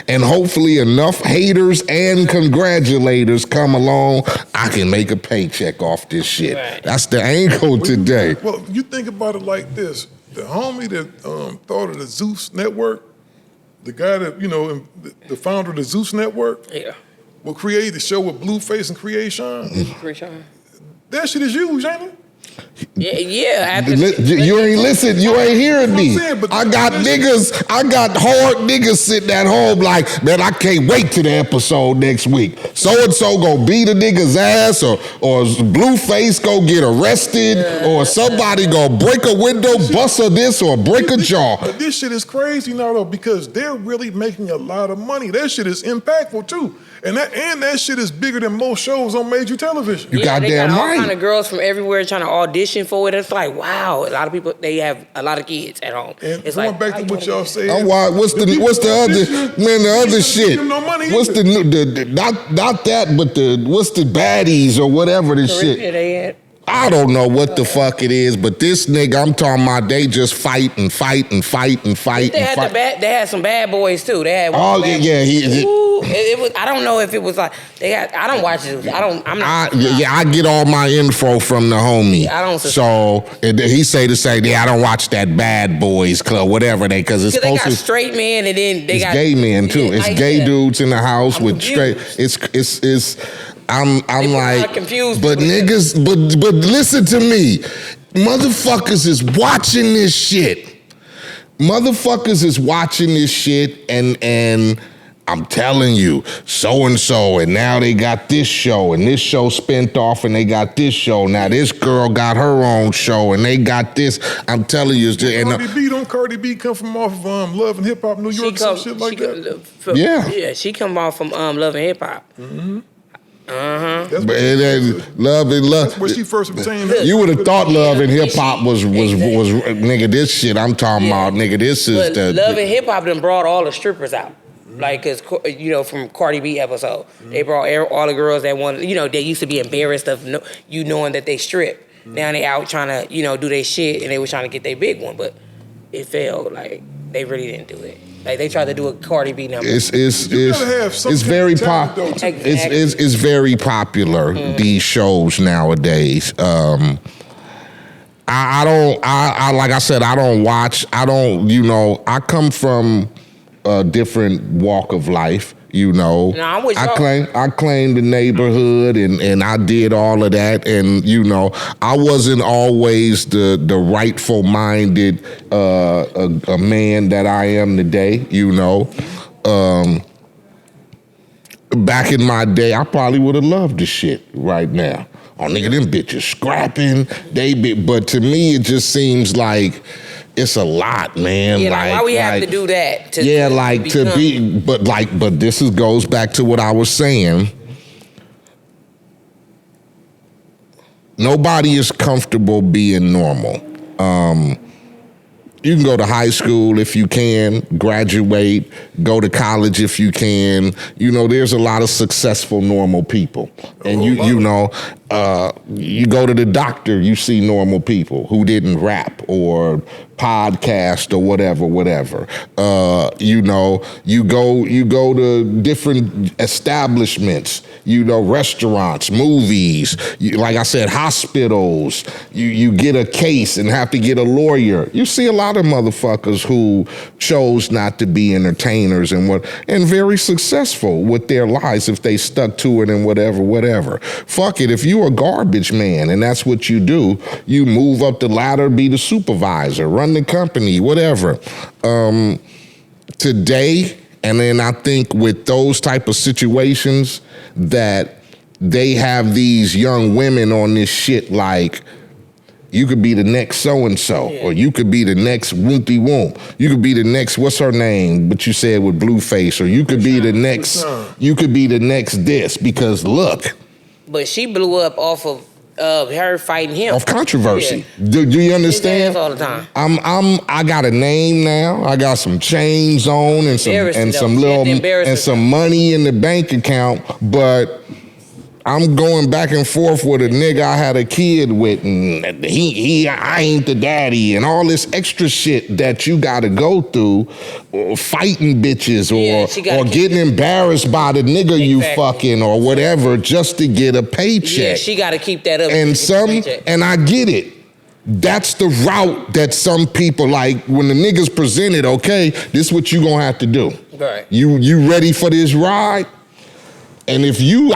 And hopefully enough haters and congratulators come along, I can make a paycheck off this shit. Right. That's the angle today. Well, you think about it like this. The homie that thought of the Zeus Network, the guy that, the founder of the Zeus Network, will create the show with Blueface and Creation. That shit is huge, ain't it? Yeah. You ain't listen. You ain't hearing me. I got hard niggas sitting at home like, man, I can't wait to the episode next week. So and so go beat a nigga's ass, or Blueface go get arrested, or somebody go break a window, bust a this, or break a jaw. But this shit is crazy now though, because they're really making a lot of money. That shit is impactful too. And that shit is bigger than most shows on major television. You goddamn right. All kind of girls from everywhere trying to audition for it. It's like, wow, a lot of people, they have a lot of kids at home. And it's going back to what y'all said. What's the other shit? What's the not that, but what's the baddies or whatever this shit? They had. I don't know what the fuck it is, but this nigga, I'm talking about, they just fight. They had some bad boys too. They had it was. I don't know if it was like they had. I don't watch it. I get all my info from the homie. I don't. So he say I don't watch that Bad Boys Club, whatever because it's supposed to straight men and then they got gay men too. It's gay dudes in the house with straight. It's. I'm like, confused, but niggas, but listen to me, motherfuckers is watching this shit. Motherfuckers is watching this shit, and I'm telling you, so and so, and now they got this show, and this show spent off, and they got this show. Now this girl got her own show, and they got this. I'm telling you, Cardi B come from off of Love and Hip Hop New York, some shit like that. Yeah, she come off from Love and Hip Hop. Mm-hmm. That's where she first obtained. You would have thought Love and Hip Hop was nigga. This shit I'm talking about, nigga. This is the Love and Hip Hop done brought all the strippers out, like cause from Cardi B episode, they brought all the girls that wanted, they used to be embarrassed of knowing that they strip. Now they out trying to do their shit, and they was trying to get their big one, but it failed. Like they really didn't do it. Like they tried to do a Cardi B number. It's very popular. It's very popular. These shows nowadays. I like I said, I don't watch. I come from a different walk of life. I claimed the neighborhood and I did all of that, and I wasn't always the rightful minded a man that I am today. Back in my day, I probably would have loved the shit right now. Oh, nigga, them bitches scrapping. But to me, it just seems like it's a lot, man. Yeah, why we have to do that? But this goes back to what I was saying. Nobody is comfortable being normal. You can go to high school if you can, graduate, go to college if you can. There's a lot of successful normal people. And you go to the doctor, you see normal people who didn't rap or podcast or whatever. You go to different establishments, restaurants, movies, like I said, hospitals. You get a case and have to get a lawyer. You see a lot of motherfuckers who chose not to be entertainers and very successful with their lives if they stuck to it and whatever. Fuck it, if you a garbage man and that's what you do, you move up the ladder, be the supervisor, run the company, whatever. Today, and then I think with those type of situations that they have these young women on this shit like, you could be the next so-and-so, or you could be the next Woompy Woomp. You could be the next, what's her name, but you said with Blueface, or you could be the next this, because look. But she blew up off of her fighting him. Of controversy. Do you understand? All the time. I got a name now. I got some chains on and some money in the bank account, but I'm going back and forth with a nigga I had a kid with, and I ain't the daddy, and all this extra shit that you got to go through, or fighting bitches, or getting embarrassed by the nigga you fucking, or whatever, just to get a paycheck. Yeah, she got to keep that up. And I get it. That's the route that some people like. When the niggas presented, okay, this is what you gonna have to do. Right. You ready for this ride? And if you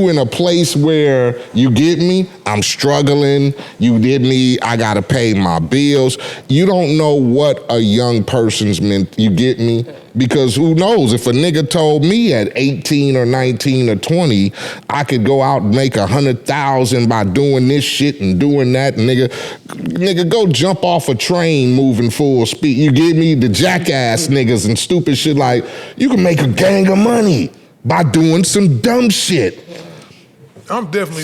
in a place where, you get me, I'm struggling, you get me, I gotta pay my bills, you don't know what a young person's meant, you get me? Because who knows, if a nigga told me at 18 or 19 or 20, I could go out and make 100,000 by doing this shit and doing that, nigga, go jump off a train moving full speed, you get me? The jackass niggas and stupid shit, like, you can make a gang of money by doing some dumb shit. I'm definitely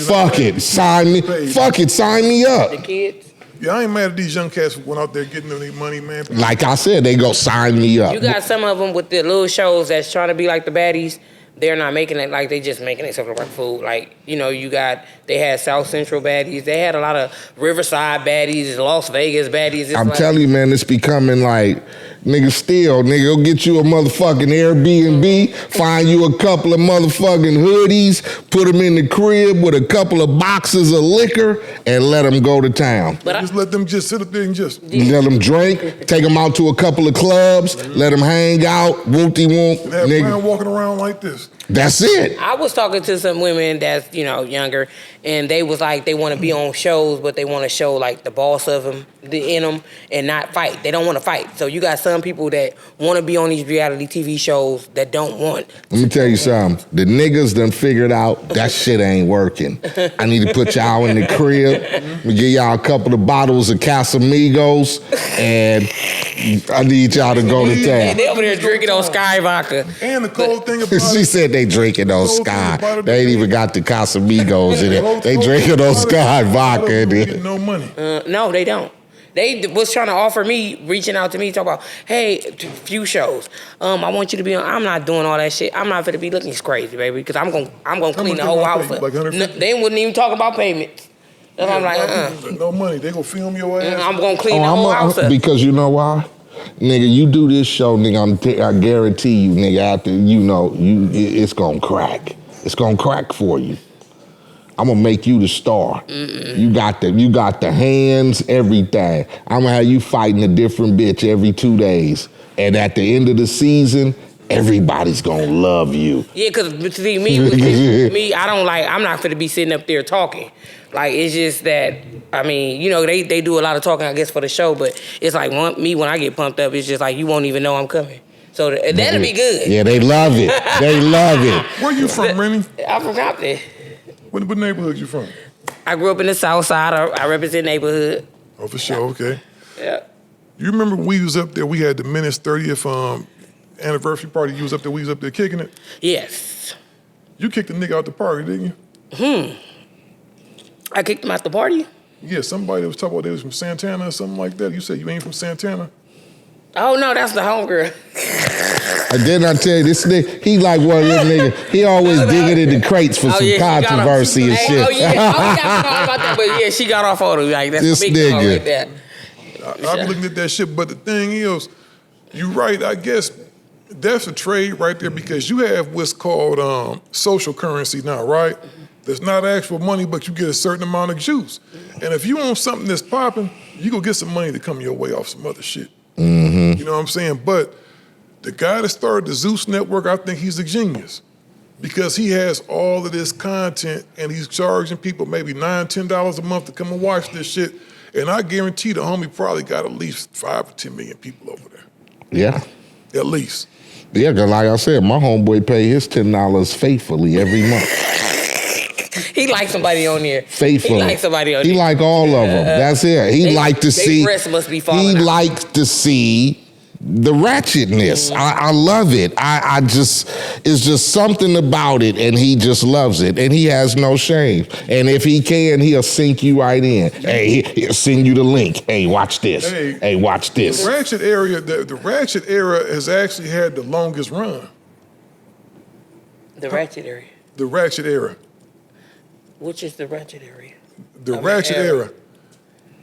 sign me up. The kids. Yeah, I ain't mad at these young cats who went out there getting their money, man. Like I said, they go sign me up. You got some of them with the little shows that's trying to be like the baddies. They're not making it like they just making it something like food. Like, they had South Central baddies. They had a lot of Riverside baddies, Las Vegas baddies. I'm telling you, man, it's becoming like, nigga, Steele, nigga, go get you a motherfucking Airbnb, find you a couple of motherfucking hoodies, put them in the crib with a couple of boxes of liquor, and let them go to town. But just let them just sit up there and just... Let them drink, take them out to a couple of clubs, let them hang out, whoop-de-whoop. And have nigga walking around like this. That's it. I was talking to some women that's, younger, and they was like, they want to be on shows, but they want to show like the boss of them, in them, and not fight. They don't want to fight. So you got some people that want to be on these reality TV shows that don't want. Let me tell you something. The niggas done figured out that shit ain't working. I need to put y'all in the crib. We give y'all a couple of bottles of Casamigos, and I need y'all to go to town. They over there drinking on Sky vodka. And the cold thing about she said they drinking on Sky. They ain't even got the Casamigos in it. They drinking on Sky vodka in there. No money. No, they don't. They was trying to offer me, reaching out to me, talking about, hey, few shows. I want you to be on. I'm not doing all that shit. I'm not gonna be looking crazy, baby, because I'm gonna clean the whole house up. Like they wouldn't even talk about payments. And I'm like, no money. They gonna film your ass. I'm gonna clean the whole house up. Because you know why? Nigga, you do this show, nigga, I guarantee you, nigga, after, it's gonna crack. It's gonna crack for you. I'm gonna make you the star. You got the hands, everything. I'm gonna have you fighting a different bitch every 2 days. And at the end of the season, everybody's gonna love you. Yeah, because see, me, I'm not gonna be sitting up there talking. Like, it's just that, they do a lot of talking, I guess, for the show, but it's like when I get pumped up, it's just like you won't even know I'm coming. So that'll be good. Yeah, they love it. They love it. Where you from, Rennie? I'm from Compton. What neighborhood you from? I grew up in the South Side. I represent neighborhood. Oh, for sure. Okay. Yeah. You remember when we was up there? We had the Menace 30th anniversary party. You was up there. We was up there kicking it. Yes. You kicked the nigga out the party, didn't you? I kicked him out the party. Yeah. Somebody was talking about they was from Santana or something like that. You said you ain't from Santana. Oh no, that's the homegirl. And then I tell you, this nigga, he like one of them niggas. He always digging in the crates for some controversy and shit. Oh yeah, I forgot about that, but yeah, she got off on him. Like, that's this big nigga. Like that. I be looking at that shit, but the thing is, you right. I guess that's a trade right there because you have what's called social currency now, right? There's not actual money, but you get a certain amount of juice. And if you want something that's popping, you go get some money to come your way off some other shit. You know what I'm saying? But the guy that started the Zeus Network, I think he's a genius because he has all of this content and he's charging people maybe $9, $10 a month to come and watch this shit. And I guarantee the homie probably got at least 5 or 10 million people over there. Yeah. At least. Yeah, because like I said, my homeboy pay his $10 faithfully every month. He like somebody on there. Faithfully. He like somebody on there. He like all of them. That's it. He like to see. Breasts must be falling He out. likes to see the ratchetness. I love it. I just, it's just something about it, and he just loves it, and he has no shame. And if he can, he'll sink you right in. Hey, he'll send you the link. Hey, watch this. Hey, watch this. The ratchet era has actually had the longest run. The ratchet area. The ratchet era. Which is the ratchet area? The ratchet era.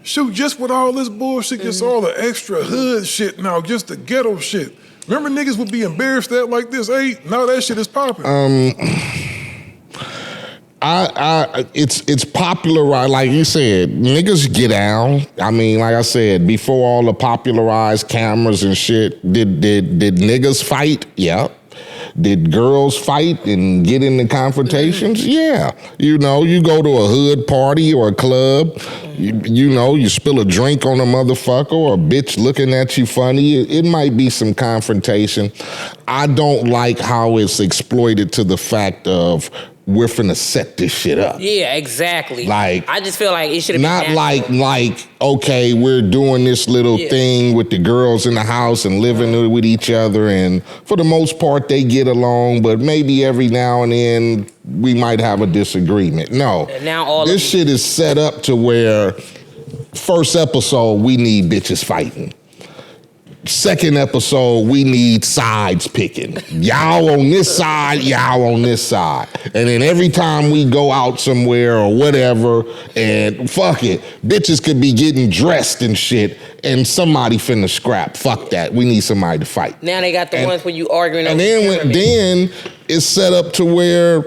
Shoot, just with all this bullshit, just all the extra hood shit now, just the ghetto shit. Remember niggas would be embarrassed at like this, Eiht? Now that shit is popping. It's popular, right? Like you said, niggas get down. I mean, like I said, before all the popularized cameras and shit, did niggas fight? Yeah. Did girls fight and get into confrontations? Yeah. You know, you go to a hood party or a club, you know, you spill a drink on a motherfucker or a bitch looking at you funny. It might be some confrontation. I don't like how it's exploited to the fact of we're finna set this shit up. Yeah, exactly. Like, I just feel like it should have been not like okay, we're doing this little thing with the girls in the house and living with each other, and for the most part they get along, but maybe every now and then we might have a disagreement. No, and now this shit is set up to where first episode we need bitches fighting. Second episode, we need sides picking. Y'all on this side, y'all on this side. And then every time we go out somewhere or whatever, and fuck it, bitches could be getting dressed and shit, and somebody finna scrap. Fuck that. We need somebody to fight. Now they got the ones when you arguing. And then it's set up to where,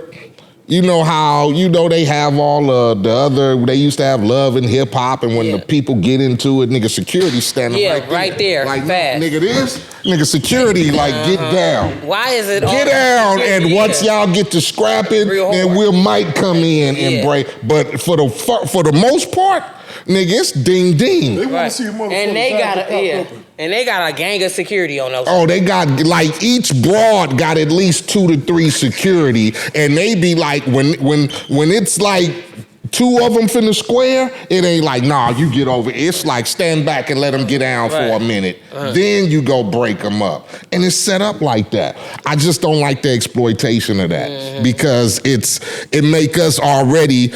you know how, you know, they have all the other, they used to have love and hip hop, and when the people get into it, nigga security standing right there. Like, fast. Nigga security, like, get down. Why is it Get down, and once y'all get to scrapping, then we might come in and break. But for the most part, nigga, it's ding ding. They want to see a motherfucker. And they got a gang of security on those. Oh, they got, like, each broad got at least 2 to 3 security, and they be like, when it's like 2 of them finna square, it ain't like, nah, you get over. It's like, stand back and let them get down for a minute. Then you go break them up. And it's set up like that. I just don't like the exploitation of that because it make us already,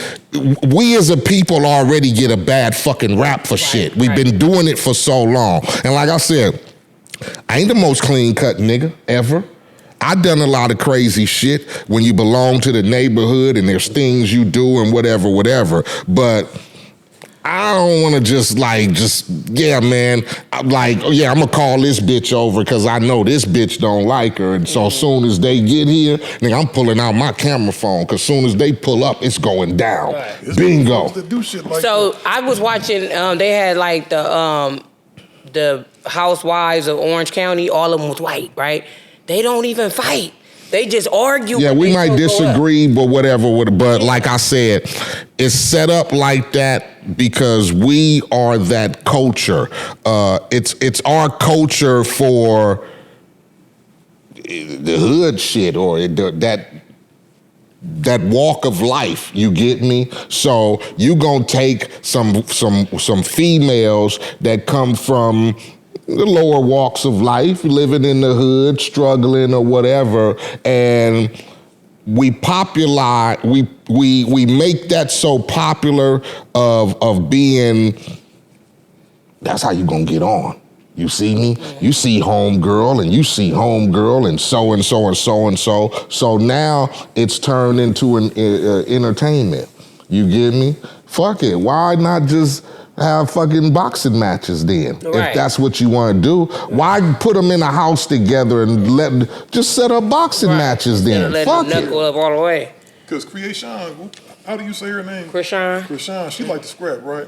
we as a people already get a bad fucking rap for shit. We've been doing it for so long. And like I said, I ain't the most clean cut nigga ever. I done a lot of crazy shit when you belong to the neighborhood and there's things you do and whatever. But I don't want to yeah, man. I'm gonna call this bitch over because I know this bitch don't like her. And so as soon as they get here, nigga, I'm pulling out my camera phone because as soon as they pull up, it's going down. Right. Bingo. So I was watching, they had like the housewives of Orange County, all of them was white, right? They don't even fight. They just argue. Yeah, we might disagree, but whatever. But like I said, it's set up like that because we are that culture. It's our culture for the hood shit or that walk of life. You get me? So you gonna take some females that come from the lower walks of life, living in the hood, struggling or whatever, and we make that so popular of being, that's how you gonna get on. You see me? You see homegirl and you see homegirl and so and so and so and so. So now it's turned into an entertainment. You get me? Fuck it. Why not just have fucking boxing matches then? Right. If that's what you want to do. Why put them in a house together and just set up boxing matches then? Fuck it. Knuckle up all the way. Because Creation, how do you say her name? Creation, she like to scrap, right?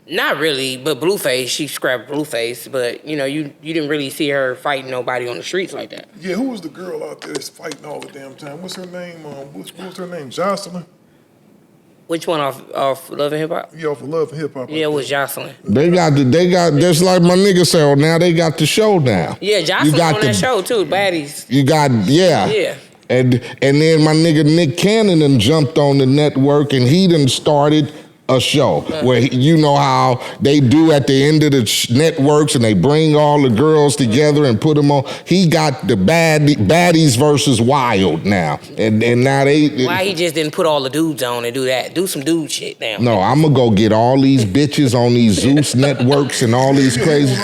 Not really, but Blueface, she scrapped Blueface, but you know, you didn't really see her fighting nobody on the streets like that. Yeah, who was the girl out there that's fighting all the damn time? What's her name? What was her name? Jocelyn? Which one off Love and Hip Hop? Yeah, off of Love and Hip Hop. Yeah, it was Jocelyn. They got just like my nigga said, now they got the show now. Yeah, Jocelyn on that show too, Baddies. You got, yeah. And then my nigga Nick Cannon done jumped on the network and he done started a show where you know how they do at the end of the networks and they bring all the girls together and put them on. He got the baddies versus wild now, and now they. Why he just didn't put all the dudes on and do that? Do some dude shit now. No, I'm gonna go get all these bitches on these Zeus networks and all these crazy,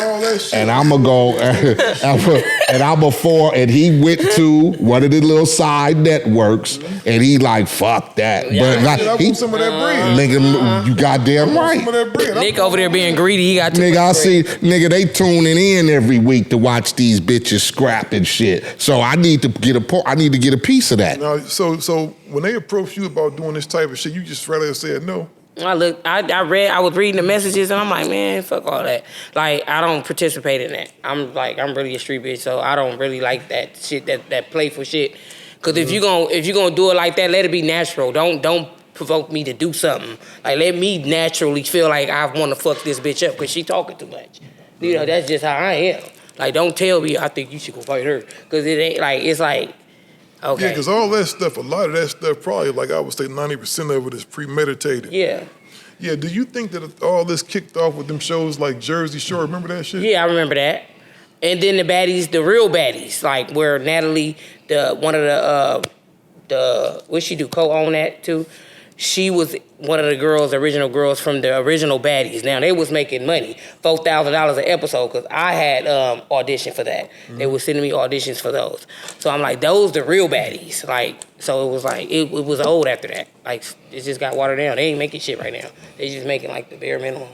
and I'm gonna go and I'm before, and he went to one of the little side networks, and he like fuck that, but like, he some of that bread. Nigga, you goddamn right. Some of that bread. Nick over there being greedy, he got too Nigga, I much see, bread. nigga, they tuning in every week to watch these bitches scrap and shit. So I need to get a piece of that. Now, so when they approached you about doing this type of shit, you just rather said no. I was reading the messages and I'm like, man, fuck all that. Like, I don't participate in that. I'm really a street bitch, so I don't really like that shit, that playful shit. Cause if you gonna do it like that, let it be natural. Don't provoke me to do something. Like, let me naturally feel like I want to fuck this bitch up because she talking too much. You know, that's just how I am. Like, don't tell me I think you should go fight her, cause it ain't like, it's like, okay. Yeah, because all that stuff, a lot of that stuff, probably like I would say 90% of it is premeditated. Yeah. Yeah, do you think that all this kicked off with them shows like Jersey Shore? Remember that shit? Yeah, I remember that. And then the baddies, the real baddies, like where Natalie, one of the what she do, co-own that too? She was one of the original girls from the original baddies. Now, they was making money, $4,000 an episode, because I had auditioned for that. They were sending me auditions for those. So I'm like, those the real baddies. Like, so it was like, it was old after that. Like, it just got watered down. They ain't making shit right now. They just making like the bare minimum.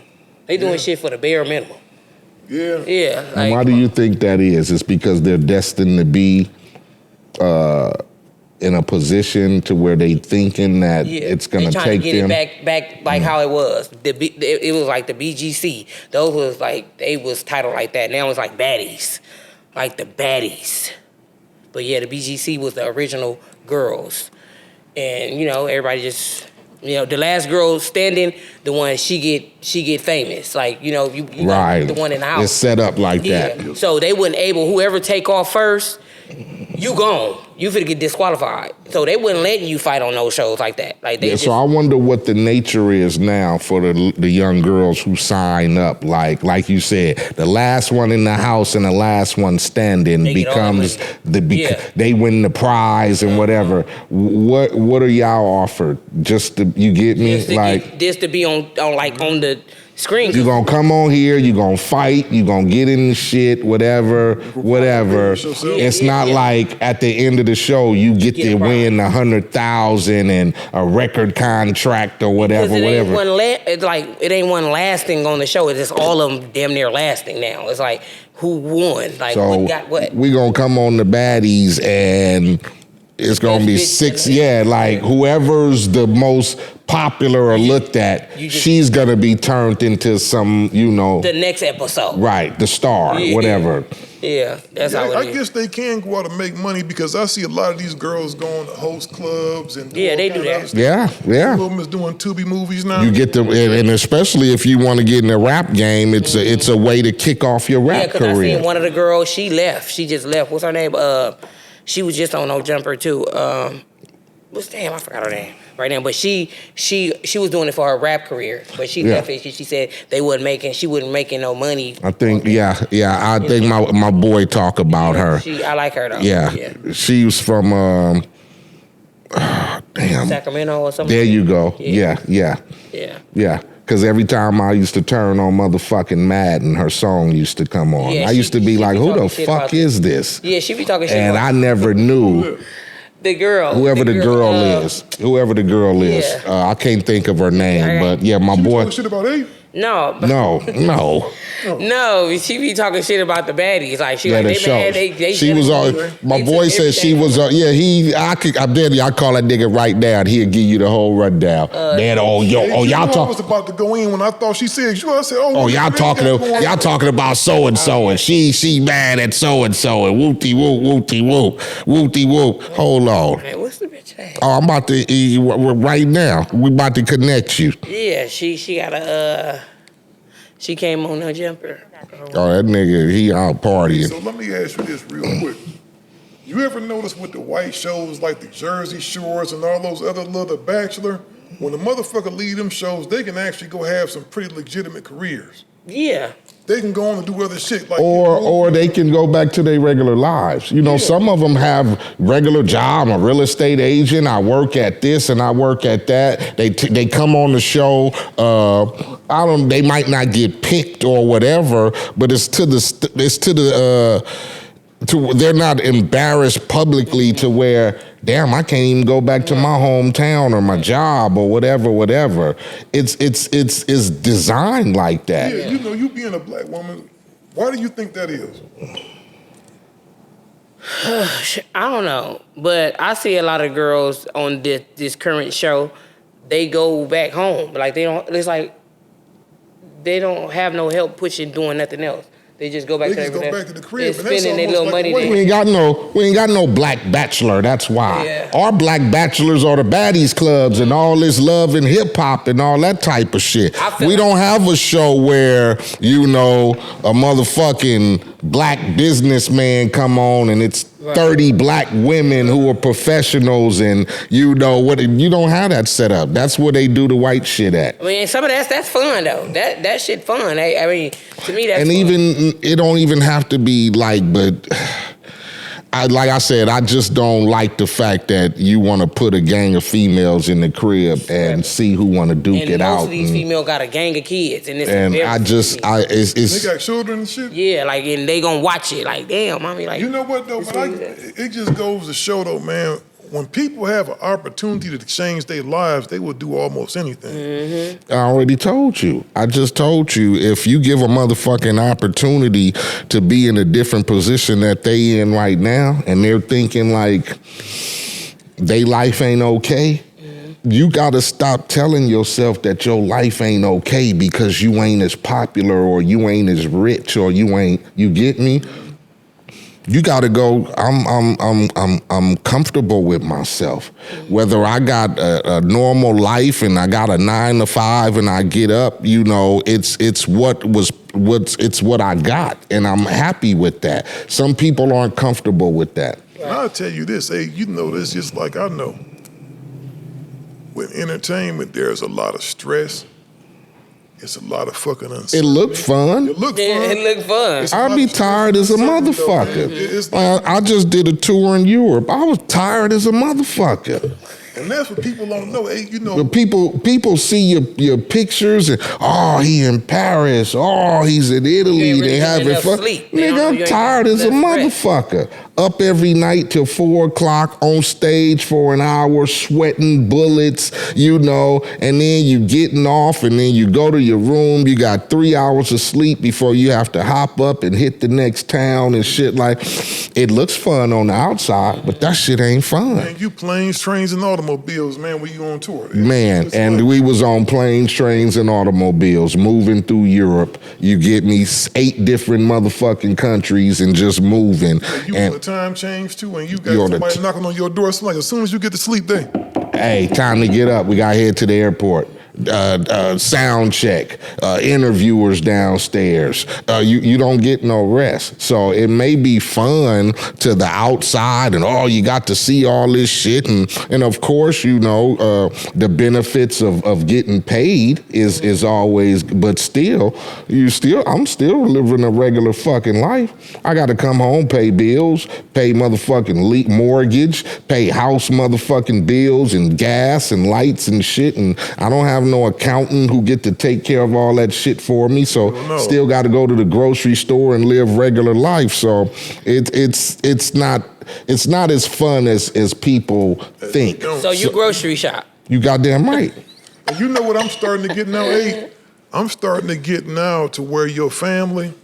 They doing shit for the bare minimum. Yeah. Yeah. And Like, why do you think that is? It's because they're destined to be in a position to where they thinking that it's gonna take to get them it back like how it was. It was like the BGC. Those was like, they was titled like that. Now it's like baddies, like the baddies. But yeah, the BGC was the original girls, and you know, everybody just, you know, the last girl standing, the one she get famous. Like, you know, you right. the one in the house. It's set up like that. So they wasn't able. Whoever take off first, you gone. You finna get disqualified. So they wouldn't let you fight on those shows like that. Like they so I wonder what the nature is now for the young girls who sign up. Like you said, the last one in the house and the last one standing becomes they win the prize and whatever. What are y'all offered? Just to, you get me? Just to be on the screen. You gonna come on here, you gonna fight, you gonna get in the shit, whatever. It's not like at the end of the show you get to win 100,000 and a record contract or whatever. It ain't one lasting on the show. It's just all of them damn near lasting now. It's like, who won? Like, so what got what? We gonna come on the baddies and it's gonna be six. Yeah, like whoever's the most popular or looked at, she's gonna be turned into some, you know, the next episode. Right, the star, whatever. Yeah, that's how it is. I guess they can go out and make money because I see a lot of these girls going to host clubs and they do that. Yeah. Some of them is doing Tubi movies now. You get them, and especially if you want to get in the rap game, it's a way to kick off your rap career. I seen one of the girls. She left. She just left. What's her name? She was just on No Jumper too. I forgot her name right now. But she was doing it for her rap career. But she left it. She said she wasn't making no money. I think I think my boy talk about her. I like her though. Yeah. She was from Sacramento or something. There you go. Yeah. Because every time I used to turn on motherfucking Madden, her song used to come on. I used to be like, who the fuck is this? Yeah, she be talking shit. And I never knew. The girl. Whoever the girl is. Yeah. I can't think of her name, but yeah, my boy. Shit about Eiht? No. No, she be talking shit about the baddies. Like she like, they mad, they she was on. My boy said she was on. Yeah, I call that nigga right now. And he'll give you the whole rundown. Y'all talk. I was about to go in when I thought she said you. I said, y'all talking about so and so, and she mad at so and so, and whoopty whoop. Hold on. Man, what's the bitch name? Oh, I'm about to right now. We about to connect you. Yeah, she got a. She came on No Jumper. Oh, that nigga, he out partying. So let me ask you this real quick. You ever notice with the white shows like the Jersey Shores and all those other little Bachelor, when the motherfucker leave them shows, they can actually go have some pretty legitimate careers. Yeah. They can go on and do other shit like or they can go back to their regular lives. You know, some of them have regular job. I'm a real estate agent. I work at this and I work at that. They come on the show. They might not get picked or whatever, but they're not embarrassed publicly to where, damn, I can't even go back to my hometown or my job or whatever. It's designed like that. Yeah, you know, you being a black woman, why do you think that is? I don't know, but I see a lot of girls on this current show. They go back home, like they don't. It's like they don't have no help pushing, doing nothing else. They just go back to the crib and spending their little money there. We ain't got no black bachelor. That's why. Yeah. Our black bachelors are the baddies clubs and all this love and hip hop and all that type of shit. We don't have a show where, you know, a motherfucking black businessman come on and it's 30 black women who are professionals and you know what, you don't have that set up. That's where they do the white shit at. I mean, some of that's fun though. That shit fun. I mean, to me that's and fun. Even it don't even have to be like, but like I said, I just don't like the fact that you want to put a gang of females in the crib and see who want to duke it out. Most of these females got a gang of kids, and it's they got children and shit. Yeah, like, and they gonna watch it. Like, damn, mommy, like, you know what though? But it just goes to show though, man. When people have an opportunity to change their lives, they will do almost anything. Mm-hmm. I already told you. I just told you, if you give a motherfucking opportunity to be in a different position that they in right now, and they're thinking like they life ain't okay, you gotta stop telling yourself that your life ain't okay because you ain't as popular or you ain't as rich or you get me? You gotta go, I'm comfortable with myself. Whether I got a normal life and I got a 9 to 5 and I get up, you know, it's what I got, and I'm happy with that. Some people aren't comfortable with that. I'll tell you this, hey, you know this just like I know. With entertainment, there's a lot of stress. It's a lot of fucking uncertainty. It looked fun. It looked fun. It looked fun. I'd be tired as a motherfucker. I just did a tour in Europe. I was tired as a motherfucker. And that's what people don't know. Hey, you know, people see your pictures and he in Paris, he's in Italy. They having fun. Nigga, I'm tired as a motherfucker. Up every night till 4 o'clock on stage for an hour, sweating bullets, you know, and then you getting off and then you go to your room. You got 3 hours of sleep before you have to hop up and hit the next town and shit. Like, it looks fun on the outside, but that shit ain't fun. Man, you planes, trains, and automobiles, man, when you on tour. Man, and we was on planes, trains, and automobiles moving through Europe. You get me, 8 different motherfucking countries and just moving. You and the time change too, and you got somebody knocking on your door. So like, as soon as you get to sleep, hey, time to get up. We got to head to the airport. Sound check, interviewers downstairs. You don't get no rest. So it may be fun to the outside and you got to see all this shit. And of course, you know, the benefits of getting paid is always, but I'm still living a regular fucking life. I got to come home, pay bills, pay motherfucking mortgage, pay house motherfucking bills and gas and lights and shit. And I don't have no accountant who get to take care of all that shit for me, so still got to go to the grocery store and live regular life. So it's not as fun as people think. So you grocery shop. You goddamn right. You know what I'm starting to get now, Eiht? I'm starting to get now to where your family,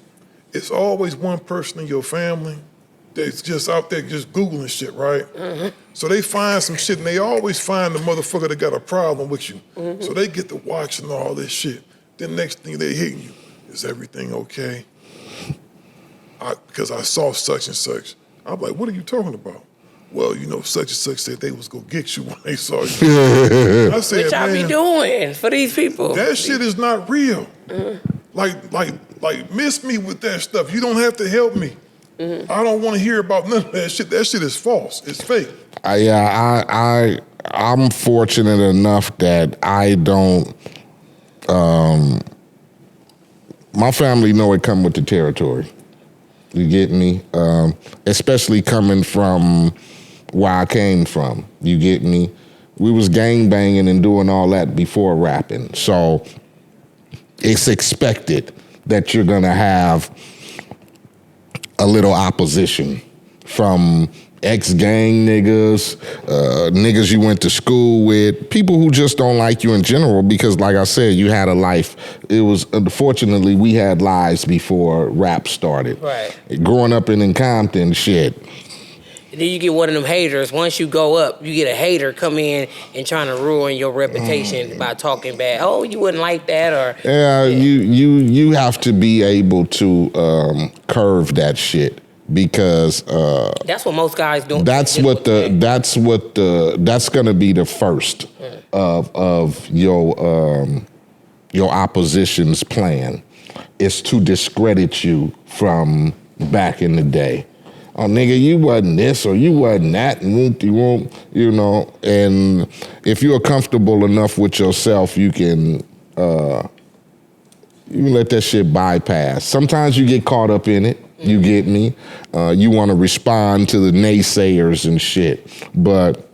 it's always one person in your family that's just out there just Googling shit, right? Mm-hmm. So they find some shit, and they always find the motherfucker that got a problem with you. Mm-hmm. So they get to watching all this shit. Then next thing they hitting you, is everything okay? Because I saw such and such. I'm like, what are you talking about? Well, you know, such and such said they was gonna get you when they saw you. I said, what y'all be doing for these people? That shit is not real. Mm-hmm. Like, miss me with that stuff. You don't have to help me. Mm-hmm. I don't want to hear about none of that shit. That shit is false. It's fake. I I'm fortunate enough that I don't. My family know it come with the territory. You get me? Especially coming from where I came from. You get me? We was gang banging and doing all that before rapping. So it's expected that you're gonna have a little opposition from ex-gang niggas, niggas you went to school with, people who just don't like you in general because, like I said, you had a life. It was, unfortunately, we had lives before rap started. Right. Growing up in Compton, shit. And then you get one of them haters. Once you go up, you get a hater come in and trying to ruin your reputation by talking bad. Oh, you wouldn't like that, or you have to be able to curve that shit because that's what most guys don't. That's gonna be the first of your opposition's plan is to discredit you from back in the day. Oh, nigga, you wasn't this or you wasn't that, and you know. And if you're comfortable enough with yourself, you can let that shit bypass. Sometimes you get caught up in it. You get me? You want to respond to the naysayers and shit, but.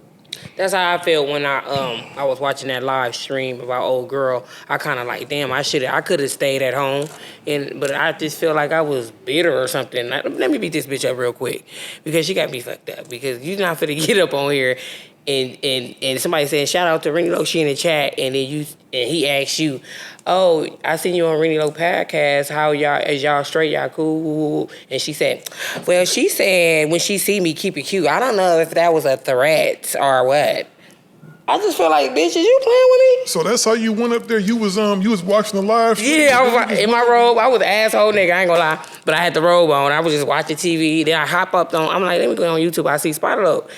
That's how I felt when I was watching that live stream about old girl. I kind of like, damn, I could have stayed at home, but I just feel like I was bitter or something. Let me beat this bitch up real quick because she got me fucked up because you're not finna get up on here and somebody saying shout out to RENNIE LOC, she in the chat, and then he asks you, oh, I seen you on RENNIE LOC podcast. How y'all, is y'all straight? Y'all cool? And she said, well, she said when she see me, keep it cute. I don't know if that was a threat or what. I just feel like, bitch, is you playing with me? So that's how you went up there. You was watching the live stream? Yeah, I was in my robe. I was an asshole nigga, I ain't gonna lie. But I had the robe on. I was just watching TV. Then I hop up on, I'm like, let me go on YouTube. I see Spider Loc.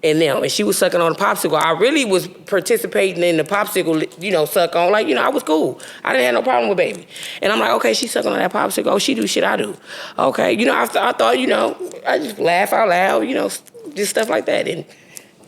And she was sucking on the popsicle. I really was participating in the popsicle, suck on. Like, I was cool. I didn't have no problem with baby. And I'm like, okay, she's sucking on that popsicle. Oh, she do shit I do. Okay, I thought, I just laugh out loud, just stuff like that. And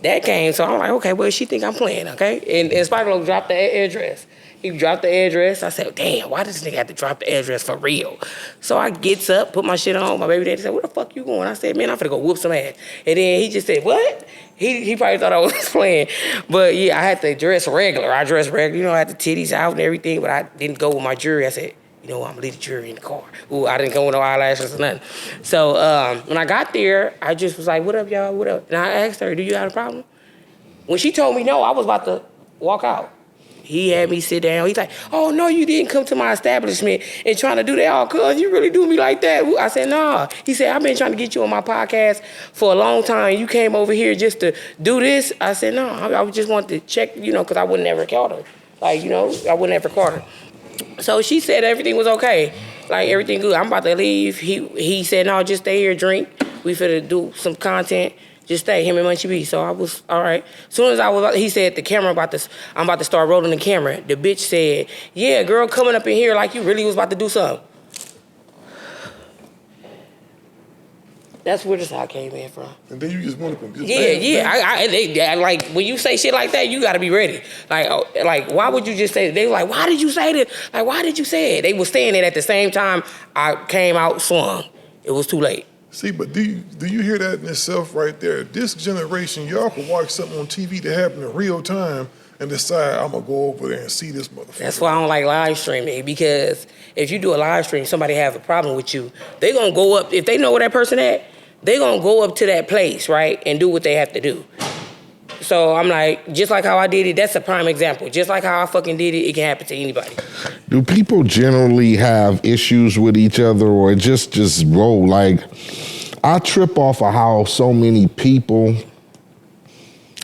that came, so I'm like, okay, well, she think I'm playing, okay? And Spider Loc dropped the address. He dropped the address. I said, damn, why does this nigga have to drop the address for real? So I gets up, put my shit on. My baby daddy said, where the fuck you going? I said, man, I'm finna go whoop some ass. And then he just said, what? He probably thought I was playing. But yeah, I had to dress regular. I dressed regular, I had the titties out and everything, but I didn't go with my jewelry. I said, you know what, I'm gonna leave the jewelry in the car. Ooh, I didn't go with no eyelashes or nothing. So when I got there, I just was like, what up, y'all, what up? And I asked her, do you have a problem? When she told me no, I was about to walk out. He had me sit down. He's like, oh, no, you didn't come to my establishment and trying to do that. Oh, cuz, you really do me like that? I said, nah. He said, I've been trying to get you on my podcast for a long time. You came over here just to do this? I said, no, I just wanted to check, because I would never caught her. Like, I would never caught her. So she said everything was okay. Like, everything good. I'm about to leave. He said, no, just stay here, drink. We finna do some content. Just stay, him and Munchie B. So I was, all right. As soon as he said I'm about to start rolling the camera. The bitch said, yeah, girl coming up in here like you really was about to do something. That's where this all came in from. And then you just went up and just Yeah. Like, when you say shit like that, you got to be ready. Like, why would you just say it? They were like, why did you say that? Like, why did you say it? They were saying it at the same time I came out swung. It was too late. See, but do you hear that in itself right there? This generation, y'all can watch something on TV that happened in real time and decide, I'm going to go over there and see this motherfucker. That's why I don't like live streaming, because if you do a live stream, somebody have a problem with you, they going to go up, if they know where that person at, they going to go up to that place, right, and do what they have to do. So I'm like, just like how I did it, that's a prime example. Just like how I fucking did it, it can happen to anybody. Do people generally have issues with each other, or just roll? Like, I trip off of how so many people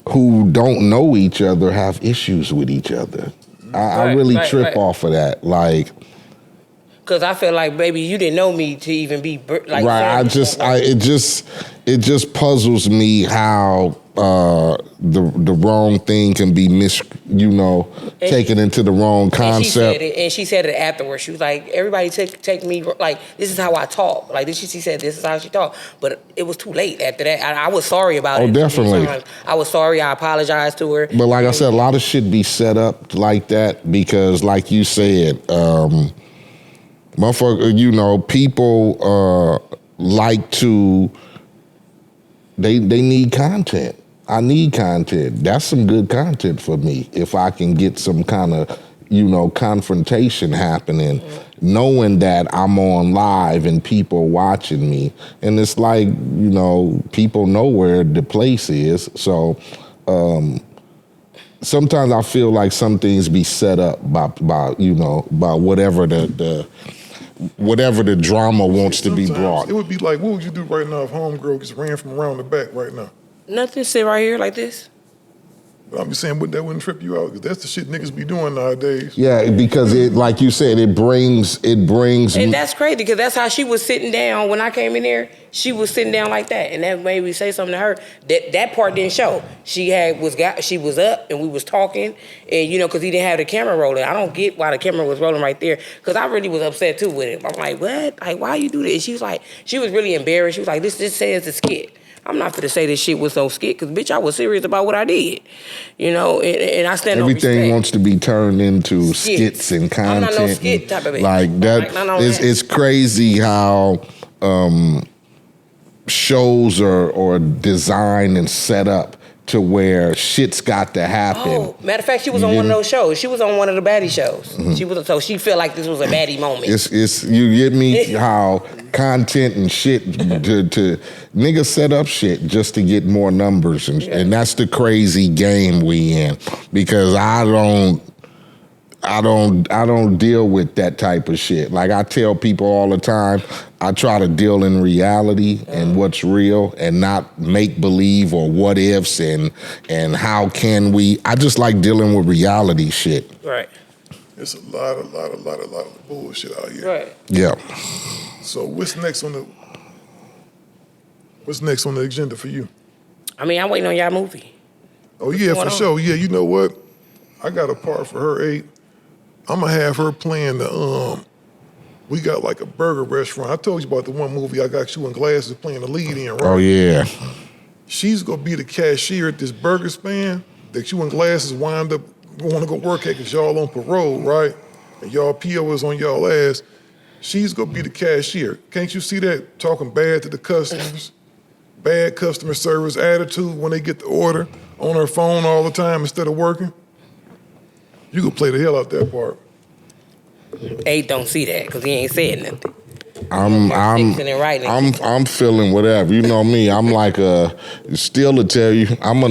who don't know each other have issues with each other. I really trip off of that. Like, Cause I feel like, baby, you didn't know me to even be like. Right. It just puzzles me how the wrong thing can be taken into the wrong concept. And she said it afterwards. She was like, everybody take me, like, this is how I talk. Like, she said this is how she talk. But it was too late after that. I was sorry about it. Oh, definitely. I was sorry. I apologized to her. But like I said, a lot of shit be set up like that because, like you said, motherfucker, people like to, they need content. I need content. That's some good content for me. If I can get some kind of, confrontation happening, knowing that I'm on live and people watching me. And it's like, people know where the place is. So sometimes I feel like some things be set up by whatever whatever the drama wants to be brought. It would be like, what would you do right now if homegirl gets ran from around the back right now? Nothing. Sit right here like this. But I'm just saying, that wouldn't trip you out because that's the shit niggas be doing nowadays. Yeah, because like you said, it brings. And that's crazy because that's how she was sitting down when I came in there. She was sitting down like that, and that made me say something to her. That part didn't show. She was up and we was talking, and because he didn't have the camera rolling. I don't get why the camera was rolling right there because I really was upset too with it. I'm like, what? Like, why you do this? She was like, she was really embarrassed. She was like, this says a skit. I'm not gonna say this shit was no skit, because bitch, I was serious about what I did, and I stand on respect. Everything wants to be turned into skits and content. I'm not no skit type of bitch. Like that, it's crazy how shows are designed and set up to where shit's got to happen. Oh, matter of fact, she was on one of those shows. She was on one of the baddie shows. Mm-hmm. So she felt like this was a baddie moment. It's you get me how content and shit to niggas set up shit just to get more numbers and that's the crazy game we in because I don't deal with that type of shit. Like I tell people all the time, I try to deal in reality and what's real and not make believe or what ifs and how can we. I just like dealing with reality shit. Right. It's a lot of bullshit out here. Right. Yeah. So what's next on the agenda for you? I mean, I'm waiting on y'all movie. Oh yeah, for sure. Yeah, you know what? I got a part for her, Eiht. I'm gonna have her playing we got like a burger restaurant. I told you about the one movie I Got You in Glasses playing the lead in, right? Oh yeah. She's gonna be the cashier at this burger stand that you in Glasses wind up want to go work at because y'all on parole, right? And y'all PO is on y'all ass. She's gonna be the cashier. Can't you see that? Talking bad to the customers, bad customer service attitude when they get the order, on her phone all the time instead of working. You can play the hell out that part. Eiht don't see that because he ain't said nothing. I'm feeling whatever. You know me. I'm like Steele to tell you. I'm a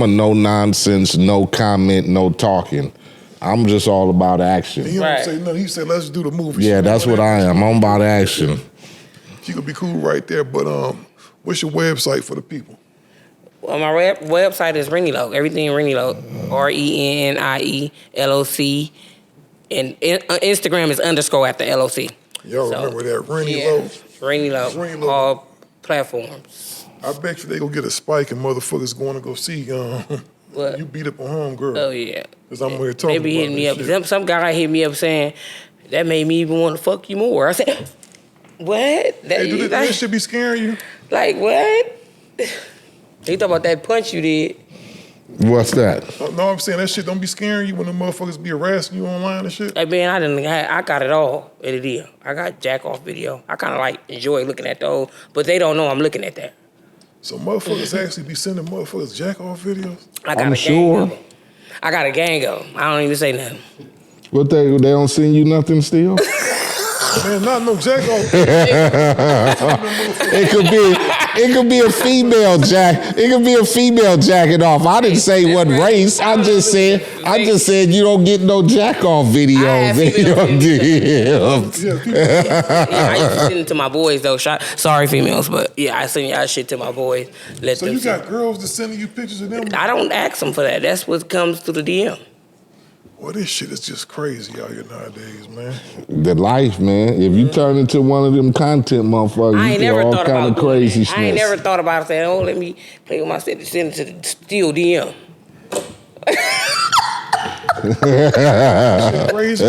no nonsense, no comment, no talking. I'm just all about action. He don't say nothing. He said, "Let's do the movie." Yeah, that's what I am. I'm about action. She could be cool right there. But what's your website for the people? Well, my website is RENNIE LOC. Everything RENNIE LOC. RENNIELOC. And Instagram is _ after LOC. Y'all remember that RENNIE LOC? RENNIE LOC. All platforms. I bet you they gonna get a spike and motherfuckers going to go see you beat up a homegirl. Oh yeah. Because I'm here talking they be hitting me up. Some guy hit me up saying that made me even want to fuck you more. I said, what? That should be scaring you. Like what? You talking about that punch you did? What's that? No, I'm saying that shit don't be scaring you when the motherfuckers be harassing you online and shit. Hey man, I got it all in the deal. I got jack off video. I kind of like enjoy looking at those, but they don't know I'm looking at that. So motherfuckers actually be sending motherfuckers jack off videos? I'm sure. I got a gang of them. I don't even say nothing. What they don't send you nothing still? Man, not no jack off. It could be a female jack. It could be a female jacking off. I didn't say what race. I just said you don't get no jack off videos in your DMs. I used to send it to my boys though. Sorry females, but yeah, I send y'all shit to my boys. So you got girls that sending you pictures of them? I don't ask them for that. That's what comes through the DM. Well, this shit is just crazy out here nowadays, man. The life, man. If you turn into one of them content motherfuckers, I ain't you never all thought kind about of crazy that. I ain't never thought about saying, oh, let me play with my shit, send it to the Steele DM. Crazy.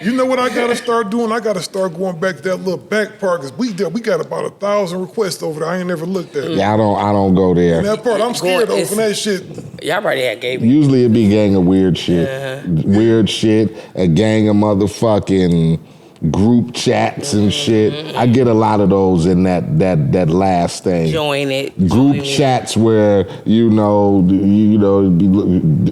You know what I gotta start doing? I gotta start going back to that little back part because we got about 1,000 requests over there. I ain't never looked at. Yeah, I don't go there. And that part, I'm scared to open that shit. Y'all probably had gave me. Usually it be a gang of weird shit. Weird shit, a gang of motherfucking group chats and shit. I get a lot of those in that last thing. Join it. Group chats where,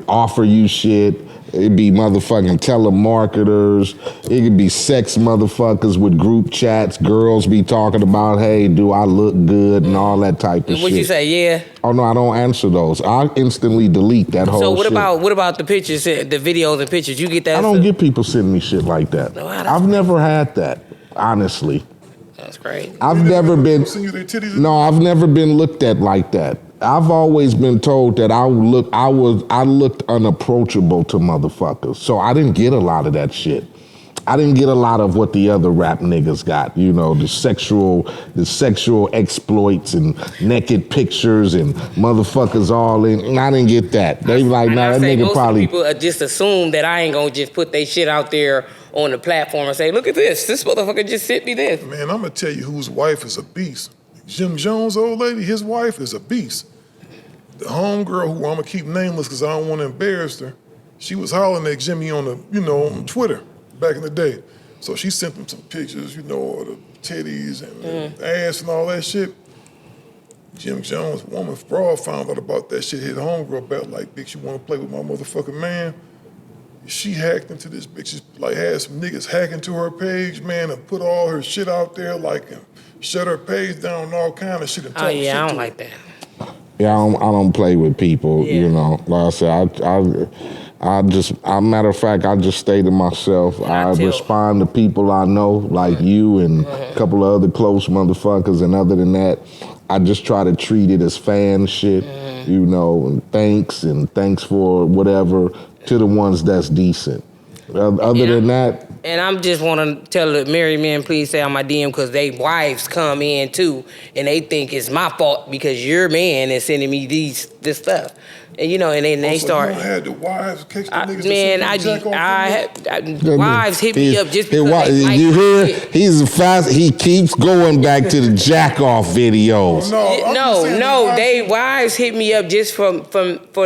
offer you shit. It'd be motherfucking telemarketers. It could be sex motherfuckers with group chats. Girls be talking about, hey, do I look good and all that type of shit. What you say, yeah? Oh no, I don't answer those. I instantly delete that whole shit. So what about the pictures, the videos and pictures? You get that? I don't get people sending me shit like that. No, I've never had that, honestly. That's crazy. I've never been. Send you their titties? No, I've never been looked at like that. I've always been told that I looked unapproachable to motherfuckers. So I didn't get a lot of that shit. I didn't get a lot of what the other rap niggas got, the sexual exploits and naked pictures and motherfuckers all in. I didn't get that. They like, nah, that nigga probably. People just assume that I ain't gonna just put their shit out there on the platform and say, look at this. This motherfucker just sent me this. Man, I'm gonna tell you whose wife is a beast. Jim Jones' old lady, his wife is a beast. The homegirl who I'm gonna keep nameless because I don't want to embarrass her, she was hollering at Jimmy on on Twitter back in the day. So she sent him some pictures, of the titties and the ass and all that shit. Jim Jones' woman fraud found out about that shit, hit homegirl back like, bitch, you wanna play with my motherfucking man? She hacked into this bitch, had some niggas hack into her page, man, and put all her shit out there, and shut her page down and all kind of shit. And oh yeah, I don't like that. Yeah, I don't play with people. Like I said, matter of fact, I just stay to myself. I respond to people I know, like you and a couple of other close motherfuckers. And other than that, I just try to treat it as fan shit, and thanks for whatever to the ones that's decent. Other than that. And I'm just want to tell the married men, please stay on my DM because they wives come in too, and they think it's my fault because your man is sending me this stuff, and and then they start. You had the wives catch the niggas. Wives hit me up just because they like you hear? He's fast. He keeps going back to the jack off videos. No, they wives hit me up just for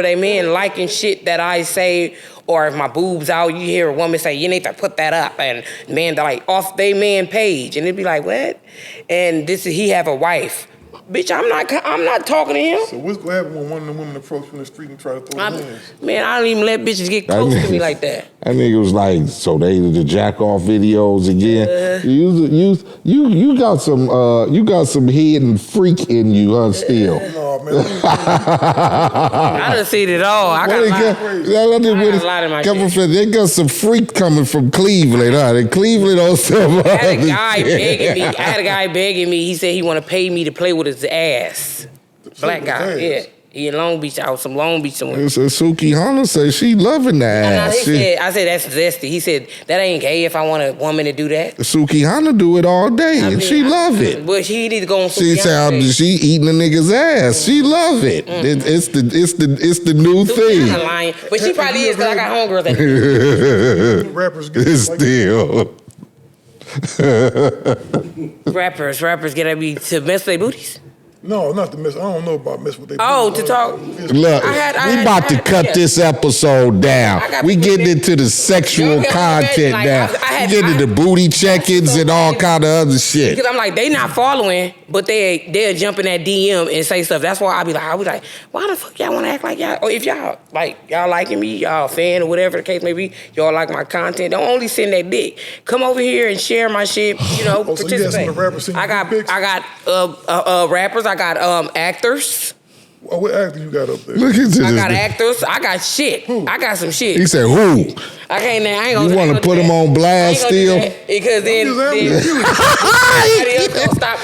their man liking shit that I say. Or if my boobs out, you hear a woman say, you need to put that up. And man, they're like, off they man page. And it'd be like, what? And he have a wife. Bitch, I'm not talking to him. So what's going to happen when one of the women approach from the street and try to throw hands? Man, I don't even let bitches get close to me like that. That nigga was like, so they the jack off videos again. You got some hidden freak in you, huh, Steele? No, man. I done seen it all. I got a lot in my shit. They got some freak coming from Cleveland, huh? And Cleveland also. I had a guy begging me. He said he want to pay me to play with his ass. Black guy, yeah. He in Long Beach, out some Long Beach somewhere. So Suki Hana said she loving the ass. I said that's zesty. He said that ain't gay if I want a woman to do that. Suki Hana do it all day and she love it. But she need to go on. She said she eating a nigga's ass. She love it. It's the new thing. Lying. But she probably is because I got homegirls that rappers get Still. rappers get at me to mess with their booties. No, not to mess. I don't know about mess with they. Oh, to talk. Look, we about to cut this episode down. We getting into the sexual content now. We getting into the booty check-ins and all kind of other shit. Because I'm like, they not following, but they're jumping that DM and say stuff. That's why I be like, why the fuck y'all want to act like y'all? Or if y'all liking me, y'all a fan or whatever the case may be, y'all like my content. Don't only send that dick. Come over here and share my shit. Participate. So you got some rappers I got rappers. I got actors. What actor you got up there? Look at this. I got actors. I got shit. Who? I got some shit. He said who? I ain't gonna. You want to put him on blast still? Because then somebody else gonna stop.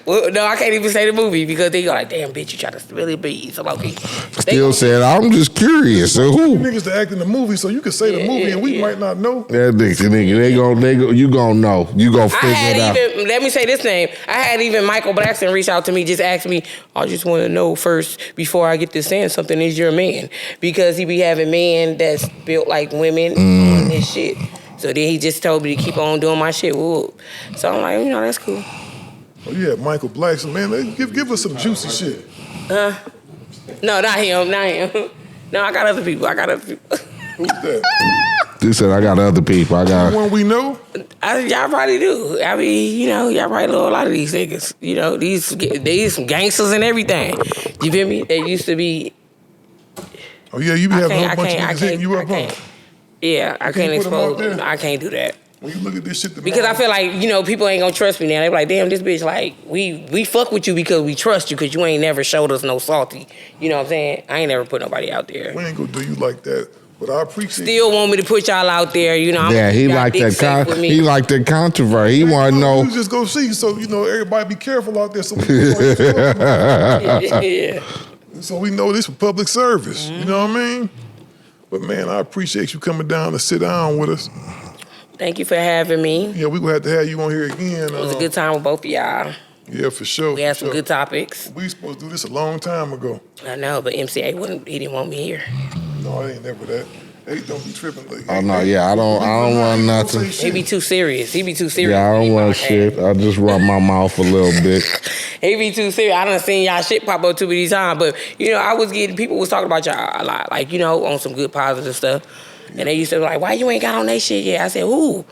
Well, no, I can't even say the movie because they go like, damn, bitch, you try to really be so low key. Steele said, I'm just curious. So You who? niggas to act in the movie, so you can say the movie and we might not know. That nigga, you gonna know. You gonna figure it out. Let me say this name. I had even Michael Blackson reach out to me, just ask me, I just want to know first before I get to saying something, is your man? Because he be having men that's built like women on this shit. So then he just told me to keep on doing my shit. Whoop. So I'm like, that's cool. Oh yeah, Michael Blackson, man, give us some juicy shit. No, not him. No, I got other people. Who's that? He said, I got other people. I got one we know. Y'all probably do. I mean, y'all probably know a lot of these niggas. These some gangsters and everything. You feel me? They used to be. Oh yeah, you be having a whole bunch of niggas hitting you up, huh? Yeah, I can't expose. I can't do that. When you look at this shit, because I feel like people ain't gonna trust me now. They be like, damn, this bitch, like we fuck with you because we trust you because you ain't never showed us no salty. You know what I'm saying? I ain't never put nobody out there. We ain't gonna do you like that, but I appreciate. Still want me to put y'all out there. Yeah, he like that. He like that controversy. He want to know. You just go see, so everybody be careful out there. So we yeah. So we know this for public service. You know what I mean? But man, I appreciate you coming down to sit down with us. Thank you for having me. Yeah, we gonna have to have you on here again. It was a good time with both of y'all. Yeah, for sure. We had some good topics. We supposed to do this a long time ago. I know, but MCA he didn't want me here. No, I ain't never that. Eiht don't be tripping. Like, oh no, yeah, I don't want nothing. He be too serious. Yeah, I don't want shit. I just run my mouth a little bit. He be too serious. I done seen y'all shit pop up too many times, but I was getting people was talking about y'all a lot, like on some good positive stuff, and they used to be like, "Why you ain't got on that shit yet?" I said, "Who?"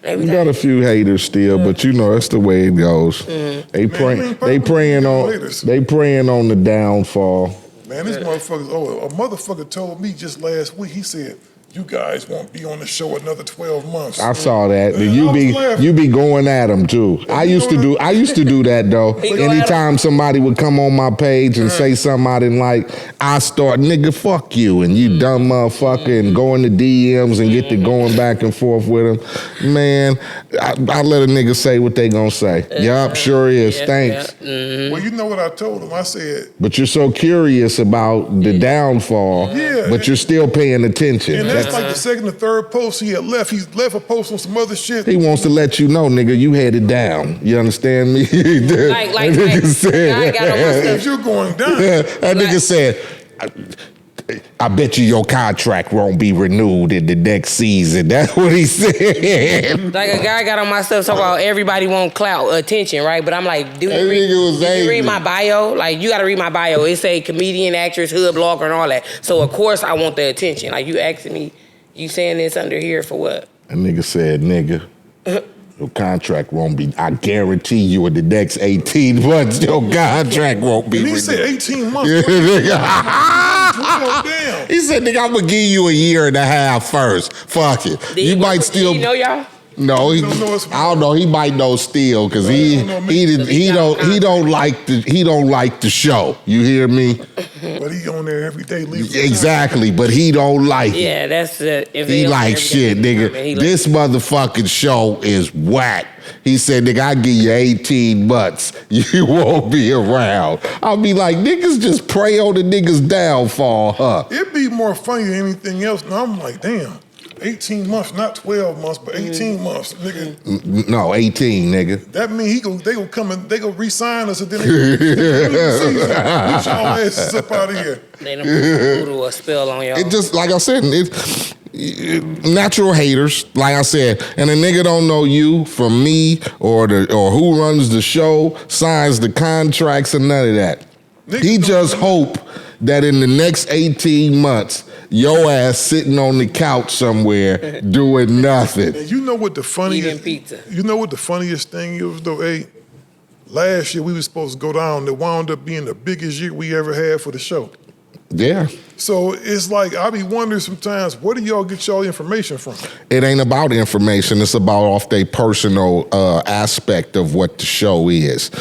We got a few haters still, but that's the way it goes. They praying on the downfall. Man, this motherfucker. A motherfucker told me just last week. He said, "You guys won't be on the show another 12 months." I saw that. You be going at them too. I used to do that though. Anytime somebody would come on my page and say something I didn't like, I start, nigga, fuck you, and you dumb motherfucker, and go in the DMs and get to going back and forth with them. Man, I let a nigga say what they gonna say. Yup, sure is. Thanks. Well, you know what I told him? I said, but you're so curious about the downfall, but you're still paying attention. And that's like the second or third post he had left. He's left a post on some other shit. He wants to let you know, nigga, you headed down. You understand me? like nigga said, you're going down. That nigga said, I bet you your contract won't be renewed in the next season. That's what he said. Like a guy got on my stuff talking about everybody want clout, attention, right? But I'm like, did you read my bio? Like, you got to read my bio. It say comedian, actress, hood blogger, and all that. So, of course, I want the attention. Like, you asking me, you saying this under here for what? That nigga said, nigga, your contract won't be, I guarantee you in the next 18 months, your contract won't be renewed. He said 18 months. Damn. He said, nigga, I'm going to give you a year and a half first. Fuck it. You might still. You know y'all? No, I don't know. He might know Steele because he don't like the show. You hear me? But he on there every day. Exactly, but he don't like it. Yeah, that's it. He like shit, nigga. This motherfucking show is whack. He said, nigga, I give you 18 months. You won't be around. I'll be like, niggas just pray on the niggas' downfall, huh? It'd be more funny than anything else. And I'm like, damn. 18 months, not 12 months, but 18 months, nigga. No, 18, nigga. That mean they gonna come and they gonna re-sign us and then they get y'all asses up out of here. They done put voodoo a spell on y'all. It just, like I said, natural haters, like I said, and a nigga don't know you from me or who runs the show, signs the contracts, and none of that. He just hope that in the next 18 months, your ass sitting on the couch somewhere doing nothing. And you know what the funniest? Eating pizza. You know what the funniest thing is though, Eiht? Last year we were supposed to go down. It wound up being the biggest year we ever had for the show. Yeah. So it's like I be wondering sometimes, where do y'all get y'all information from? It ain't about information. It's about off their personal aspect of what the show is.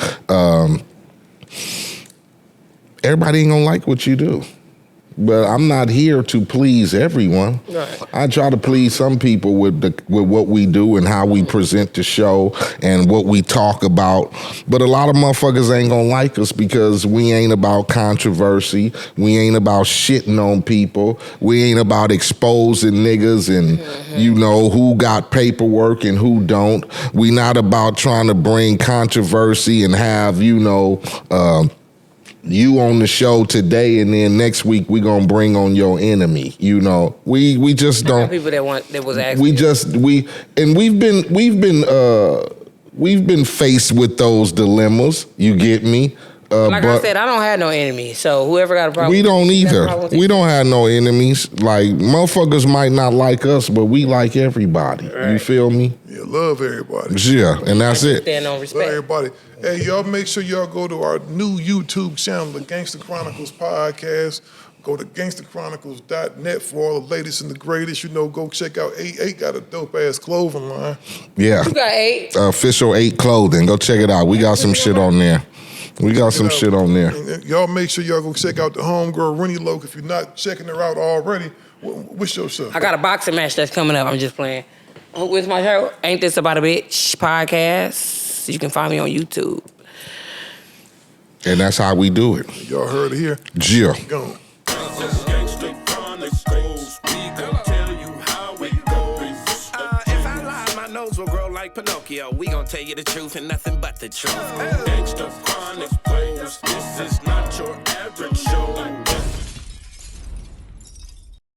Everybody ain't gonna like what you do. but I'm not here to please everyone. Right. I try to please some people with what we do and how we present the show and what we talk about. But a lot of motherfuckers ain't gonna like us because we ain't about controversy. We ain't about shitting on people. We ain't about exposing niggas and you know who got paperwork and who don't. We not about trying to bring controversy and have you on the show today, and then next week we gonna bring on your enemy. You know, we just don't. People that was asking. We've been faced with those dilemmas. You get me? Like I said, I don't have no enemies. So whoever got a problem, we don't either. We don't have no enemies. Like motherfuckers might not like us, but we like everybody. Right. You feel me? Yeah, love everybody. Yeah, and that's it. Stand on respect. Love everybody. Hey, y'all make sure y'all go to our new YouTube channel, the Gangster Chronicles podcast. Go to gangsterchronicles.net for all the latest and the greatest. You know, go check out Eiht. Eiht got a dope-ass clothing line. Yeah. You got Eiht? Official Eiht clothing. Go check it out. We got some shit on there. We got some shit on there. And y'all make sure y'all go check out the homegirl, RENNIE LOC. If you're not checking her out already, what's your show? I got a boxing match that's coming up. I'm just playing. With my show, Ain't This About a Bitch podcast. You can find me on YouTube. And that's how we do it. Y'all heard it here? Yeah. Go. Gangster Chronicles, we gon' tell you how it goes. If I lie, my nose will grow like Pinocchio. We gon' tell you the truth and nothing but the truth. Gangster Chronicles, this is